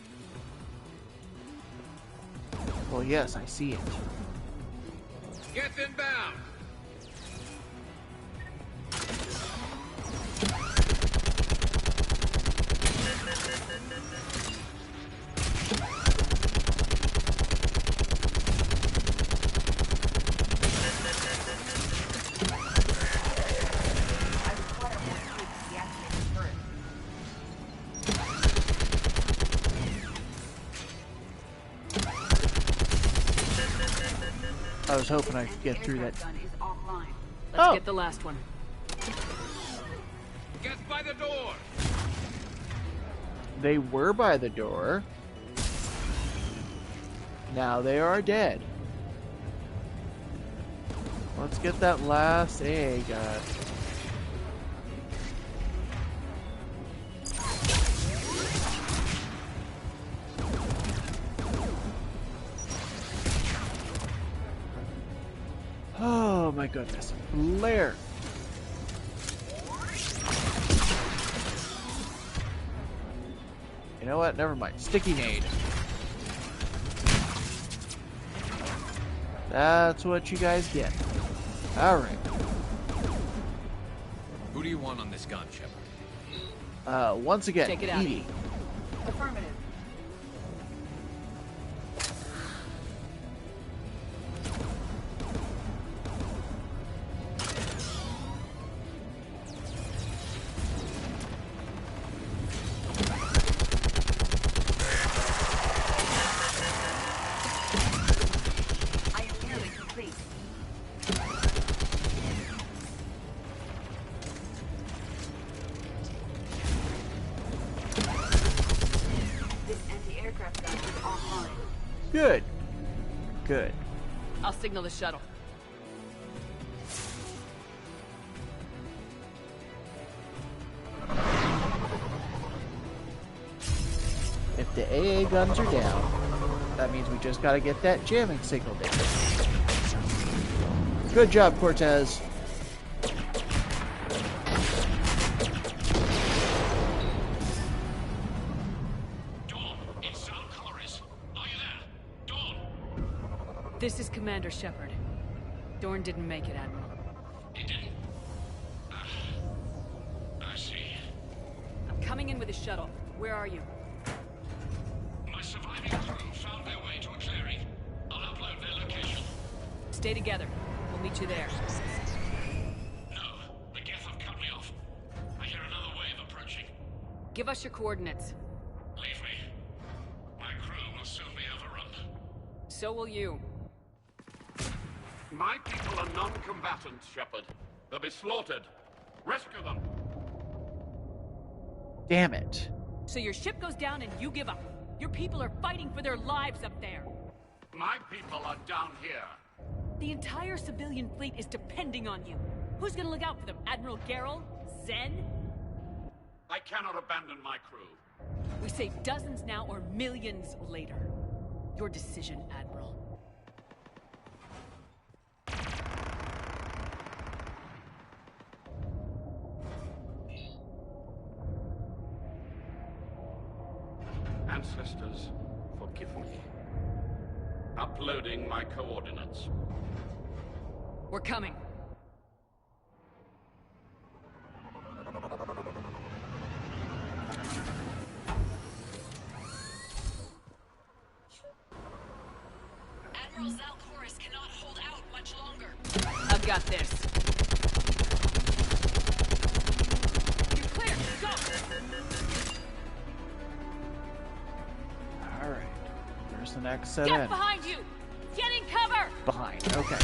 A: Well, yes, I see it.
O: Geth inbound!
A: was hoping I could get through that.
B: Gun is offline. Let's get the last one.
O: Get by the door.
A: They were by the door. Now they are dead. Let's get that last AA gun. Oh my goodness. Flare. You know what? Never mind. Sticky nade. That's what you guys get. Alright.
F: Who do you want on this gun, Shepard?
A: Once again,
B: Take it out.
A: Edie.
Q: Affirmative.
A: Good. Good.
B: I'll signal the shuttle.
A: If the AA guns are down, that means we just gotta get that jamming signal down. Good job, Cortez.
B: This is Commander Shepard. Dorn didn't make it, Admiral.
O: He didn't? I see.
B: I'm coming in with a shuttle. Where are you?
O: My surviving crew found their way to a clearing. I'll upload their location.
B: Stay together. We'll meet you there.
O: No, the Geth have cut me off. I hear another wave approaching.
B: Give us your coordinates.
O: Leave me. My crew will soon be overrun.
B: So will you.
O: My people are non-combatants, Shepard. They'll be slaughtered. Rescue them.
A: Damn it.
B: So your ship goes down and you give up. Your people are fighting for their lives up there.
O: My people are down here.
B: The entire civilian fleet is depending on you. Who's gonna look out for them? Admiral Gerrel? Zen?
O: I cannot abandon my crew.
B: We save dozens now or millions later. Your decision, Admiral.
O: Ancestors, forgive me. Uploading my coordinates.
B: We're coming.
S: Admiral Zalcoris cannot hold out much longer.
B: I've got this. You're clear. Go!
A: Alright. There's the next set
B: Get
A: in.
B: behind you! Get in cover!
A: Behind. Okay.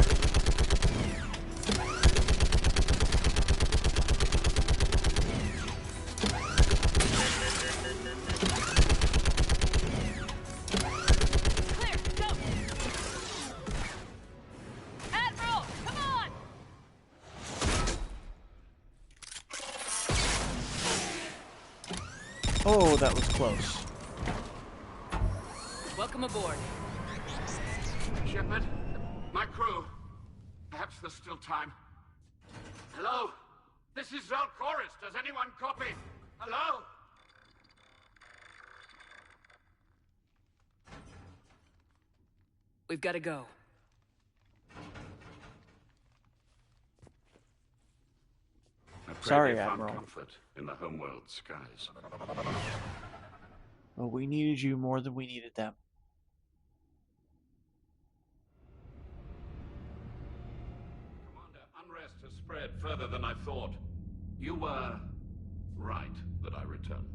B: Clear. Go! Admiral, come on!
A: Oh, that was close.
B: Welcome aboard.
O: Shepard, my crew. Perhaps there's still time. Hello? This is Zalcoris. Does anyone copy? Hello?
B: We've got to go.
O: I pray
A: Sorry,
O: they found
A: Admiral.
O: comfort in the homeworld skies.
A: Well, we needed you more than we needed them.
O: Commander, unrest has spread further than I thought. You were right that I return.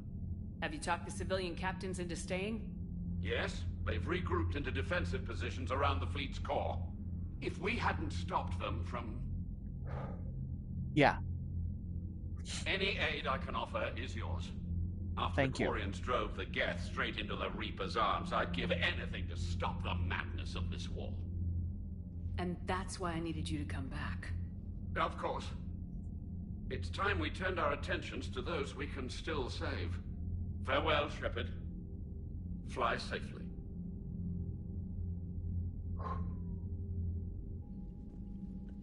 B: Have you talked the civilian captains into staying?
O: Yes, they've regrouped into defensive positions around the fleet's core. If we hadn't stopped them from...
A: Yeah.
O: Any aid I can offer is yours. After
A: Thank
O: the
A: you.
O: Quarians drove the Geth straight into the Reaper's arms, I'd give anything to stop the madness of this war.
B: And that's why I needed you to come back.
O: Of course. It's time we turned our attentions to those we can still save. Farewell, Shepard. Fly safely.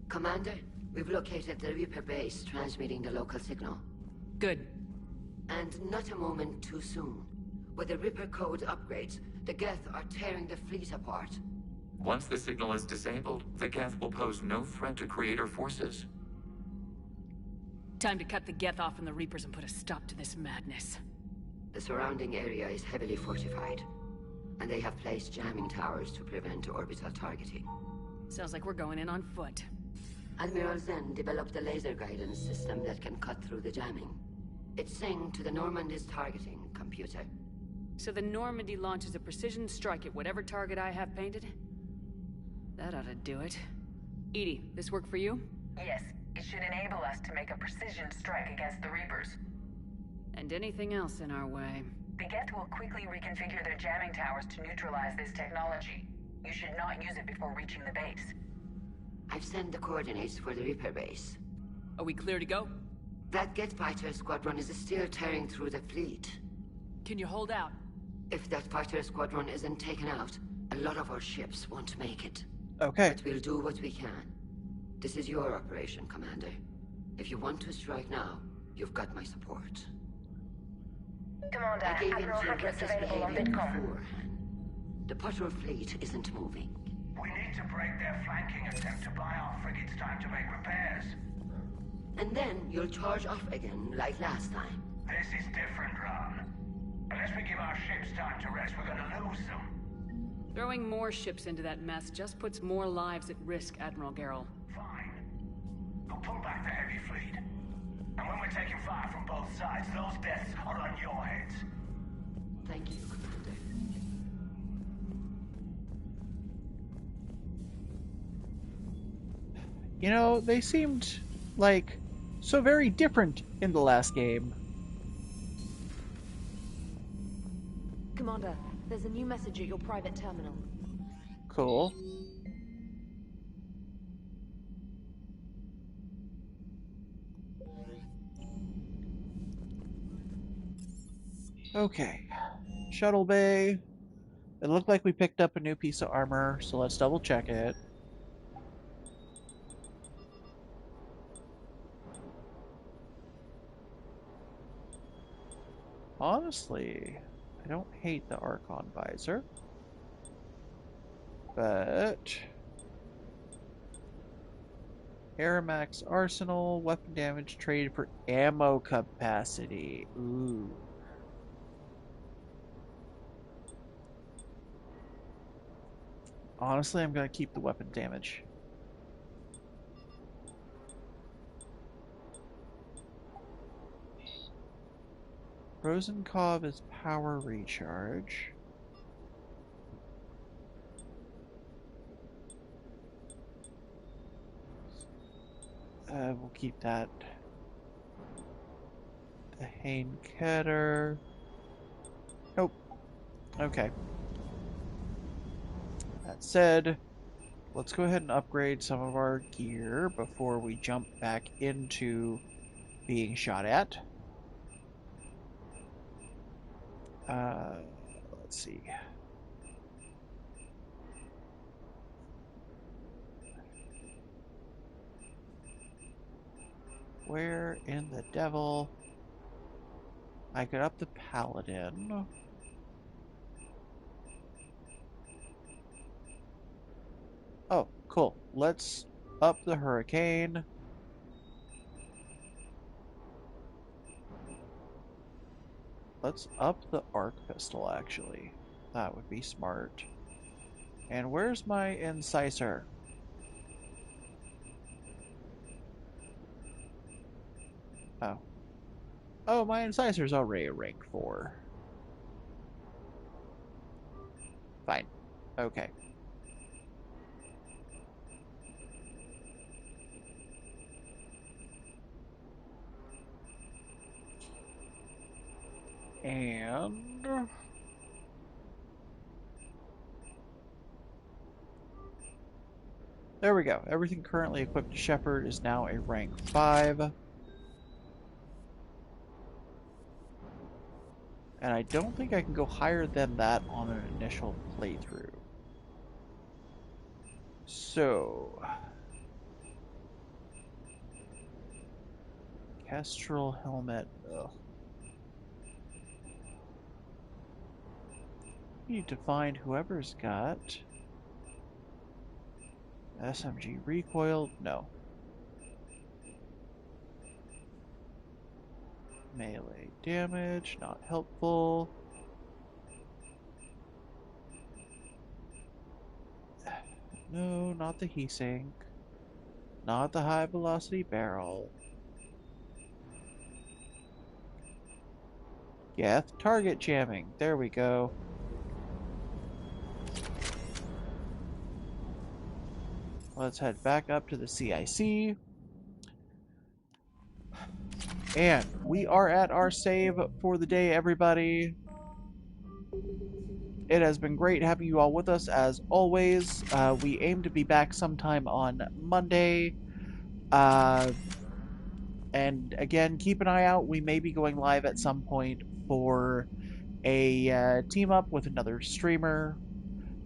M: Commander, we've located the Reaper base transmitting the local signal.
B: Good.
M: And not a moment too soon. With the Reaper code upgrades, the Geth are tearing the fleet apart.
T: Once the signal is disabled, the Geth will pose no threat to Creator forces.
B: Time to cut the Geth off from the Reapers and put a stop to this madness.
M: The surrounding area is heavily fortified, and they have placed jamming towers to prevent orbital targeting.
B: Sounds like we're going in on foot.
M: Admiral Zen developed a laser guidance system that can cut through the jamming. It's synced to the Normandy's targeting computer.
B: So the Normandy launches a precision strike at whatever target I have painted? That ought to do it. Edie, this work for you?
C: Yes, it should enable us to make a precision strike against the Reapers.
B: And anything else in our way.
C: The Geth will quickly reconfigure their jamming towers to neutralize this technology. You should not use it before reaching the base.
M: I've sent the coordinates for the Reaper base.
B: Are we clear to go?
M: That Geth fighter squadron is still tearing through the fleet.
B: Can you hold out?
M: If that fighter squadron isn't taken out, a lot of our ships won't make it.
A: Okay.
M: But we'll do what we can. This is your operation, Commander. If you want to strike now, you've got my support.
C: Commander,
M: I gave in
C: Admiral
M: to
C: Hackett's
M: reckless
C: available on
M: behavior
C: Vidcom.
M: beforehand. The patrol fleet isn't moving.
J: We need to break their flanking attempt to buy our frigates time to make repairs.
M: And then you'll charge off again, like last time.
J: This is different, Ron. Unless we give our ships time to rest, we're gonna lose them.
B: Throwing more ships into that mess just puts more lives at risk, Admiral Garrel.
J: Fine. We'll pull back the heavy fleet. And when we're taking fire from both sides, those deaths are on your heads.
M: Thank you, Commander.
A: You know, they seemed like so very different in the last game.
L: Commander, there's a new message at your private terminal.
A: Cool. Okay. Shuttle bay. It looked like we picked up a new piece of armor, so let's double check it. Honestly, I don't hate the Archon visor, but Aramax arsenal, weapon damage traded for ammo capacity. Ooh. Honestly, I'm gonna keep the weapon damage. Rosenkov is power recharge. We'll keep that. The Hain Keter. Nope. Okay. That said, let's go ahead and upgrade some of our gear before we jump back into being shot at. Let's see. Where in the devil? I could up the Paladin. Oh, cool. Let's up the Hurricane. Let's up the arc pistol, actually. That would be smart. And where's my incisor? Oh. Oh, my incisor's already a rank 4. Fine. Okay. And there we go. Everything currently equipped to Shepherd is now a rank 5. And I don't think I can go higher than that on an initial playthrough. So, Kestrel helmet. Ugh. Need to find whoever's got SMG recoil. No. Melee damage, not helpful. No, not the heat sink. Not the high velocity barrel. Geth target jamming. There we go. Let's head back up to the CIC. And we are at our save for the day, everybody. It has been great having you all with us, as always. We aim to be back sometime on Monday. And again, keep an eye out. We may be going live at some point for a team up with another streamer.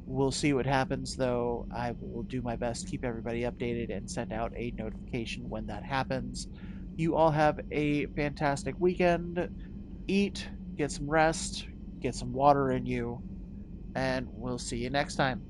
A: We'll see what happens, though. I will do my best to keep everybody updated and send out a notification when that happens. You all have a fantastic weekend. Eat, get some rest, get some water in you, and we'll see you next time.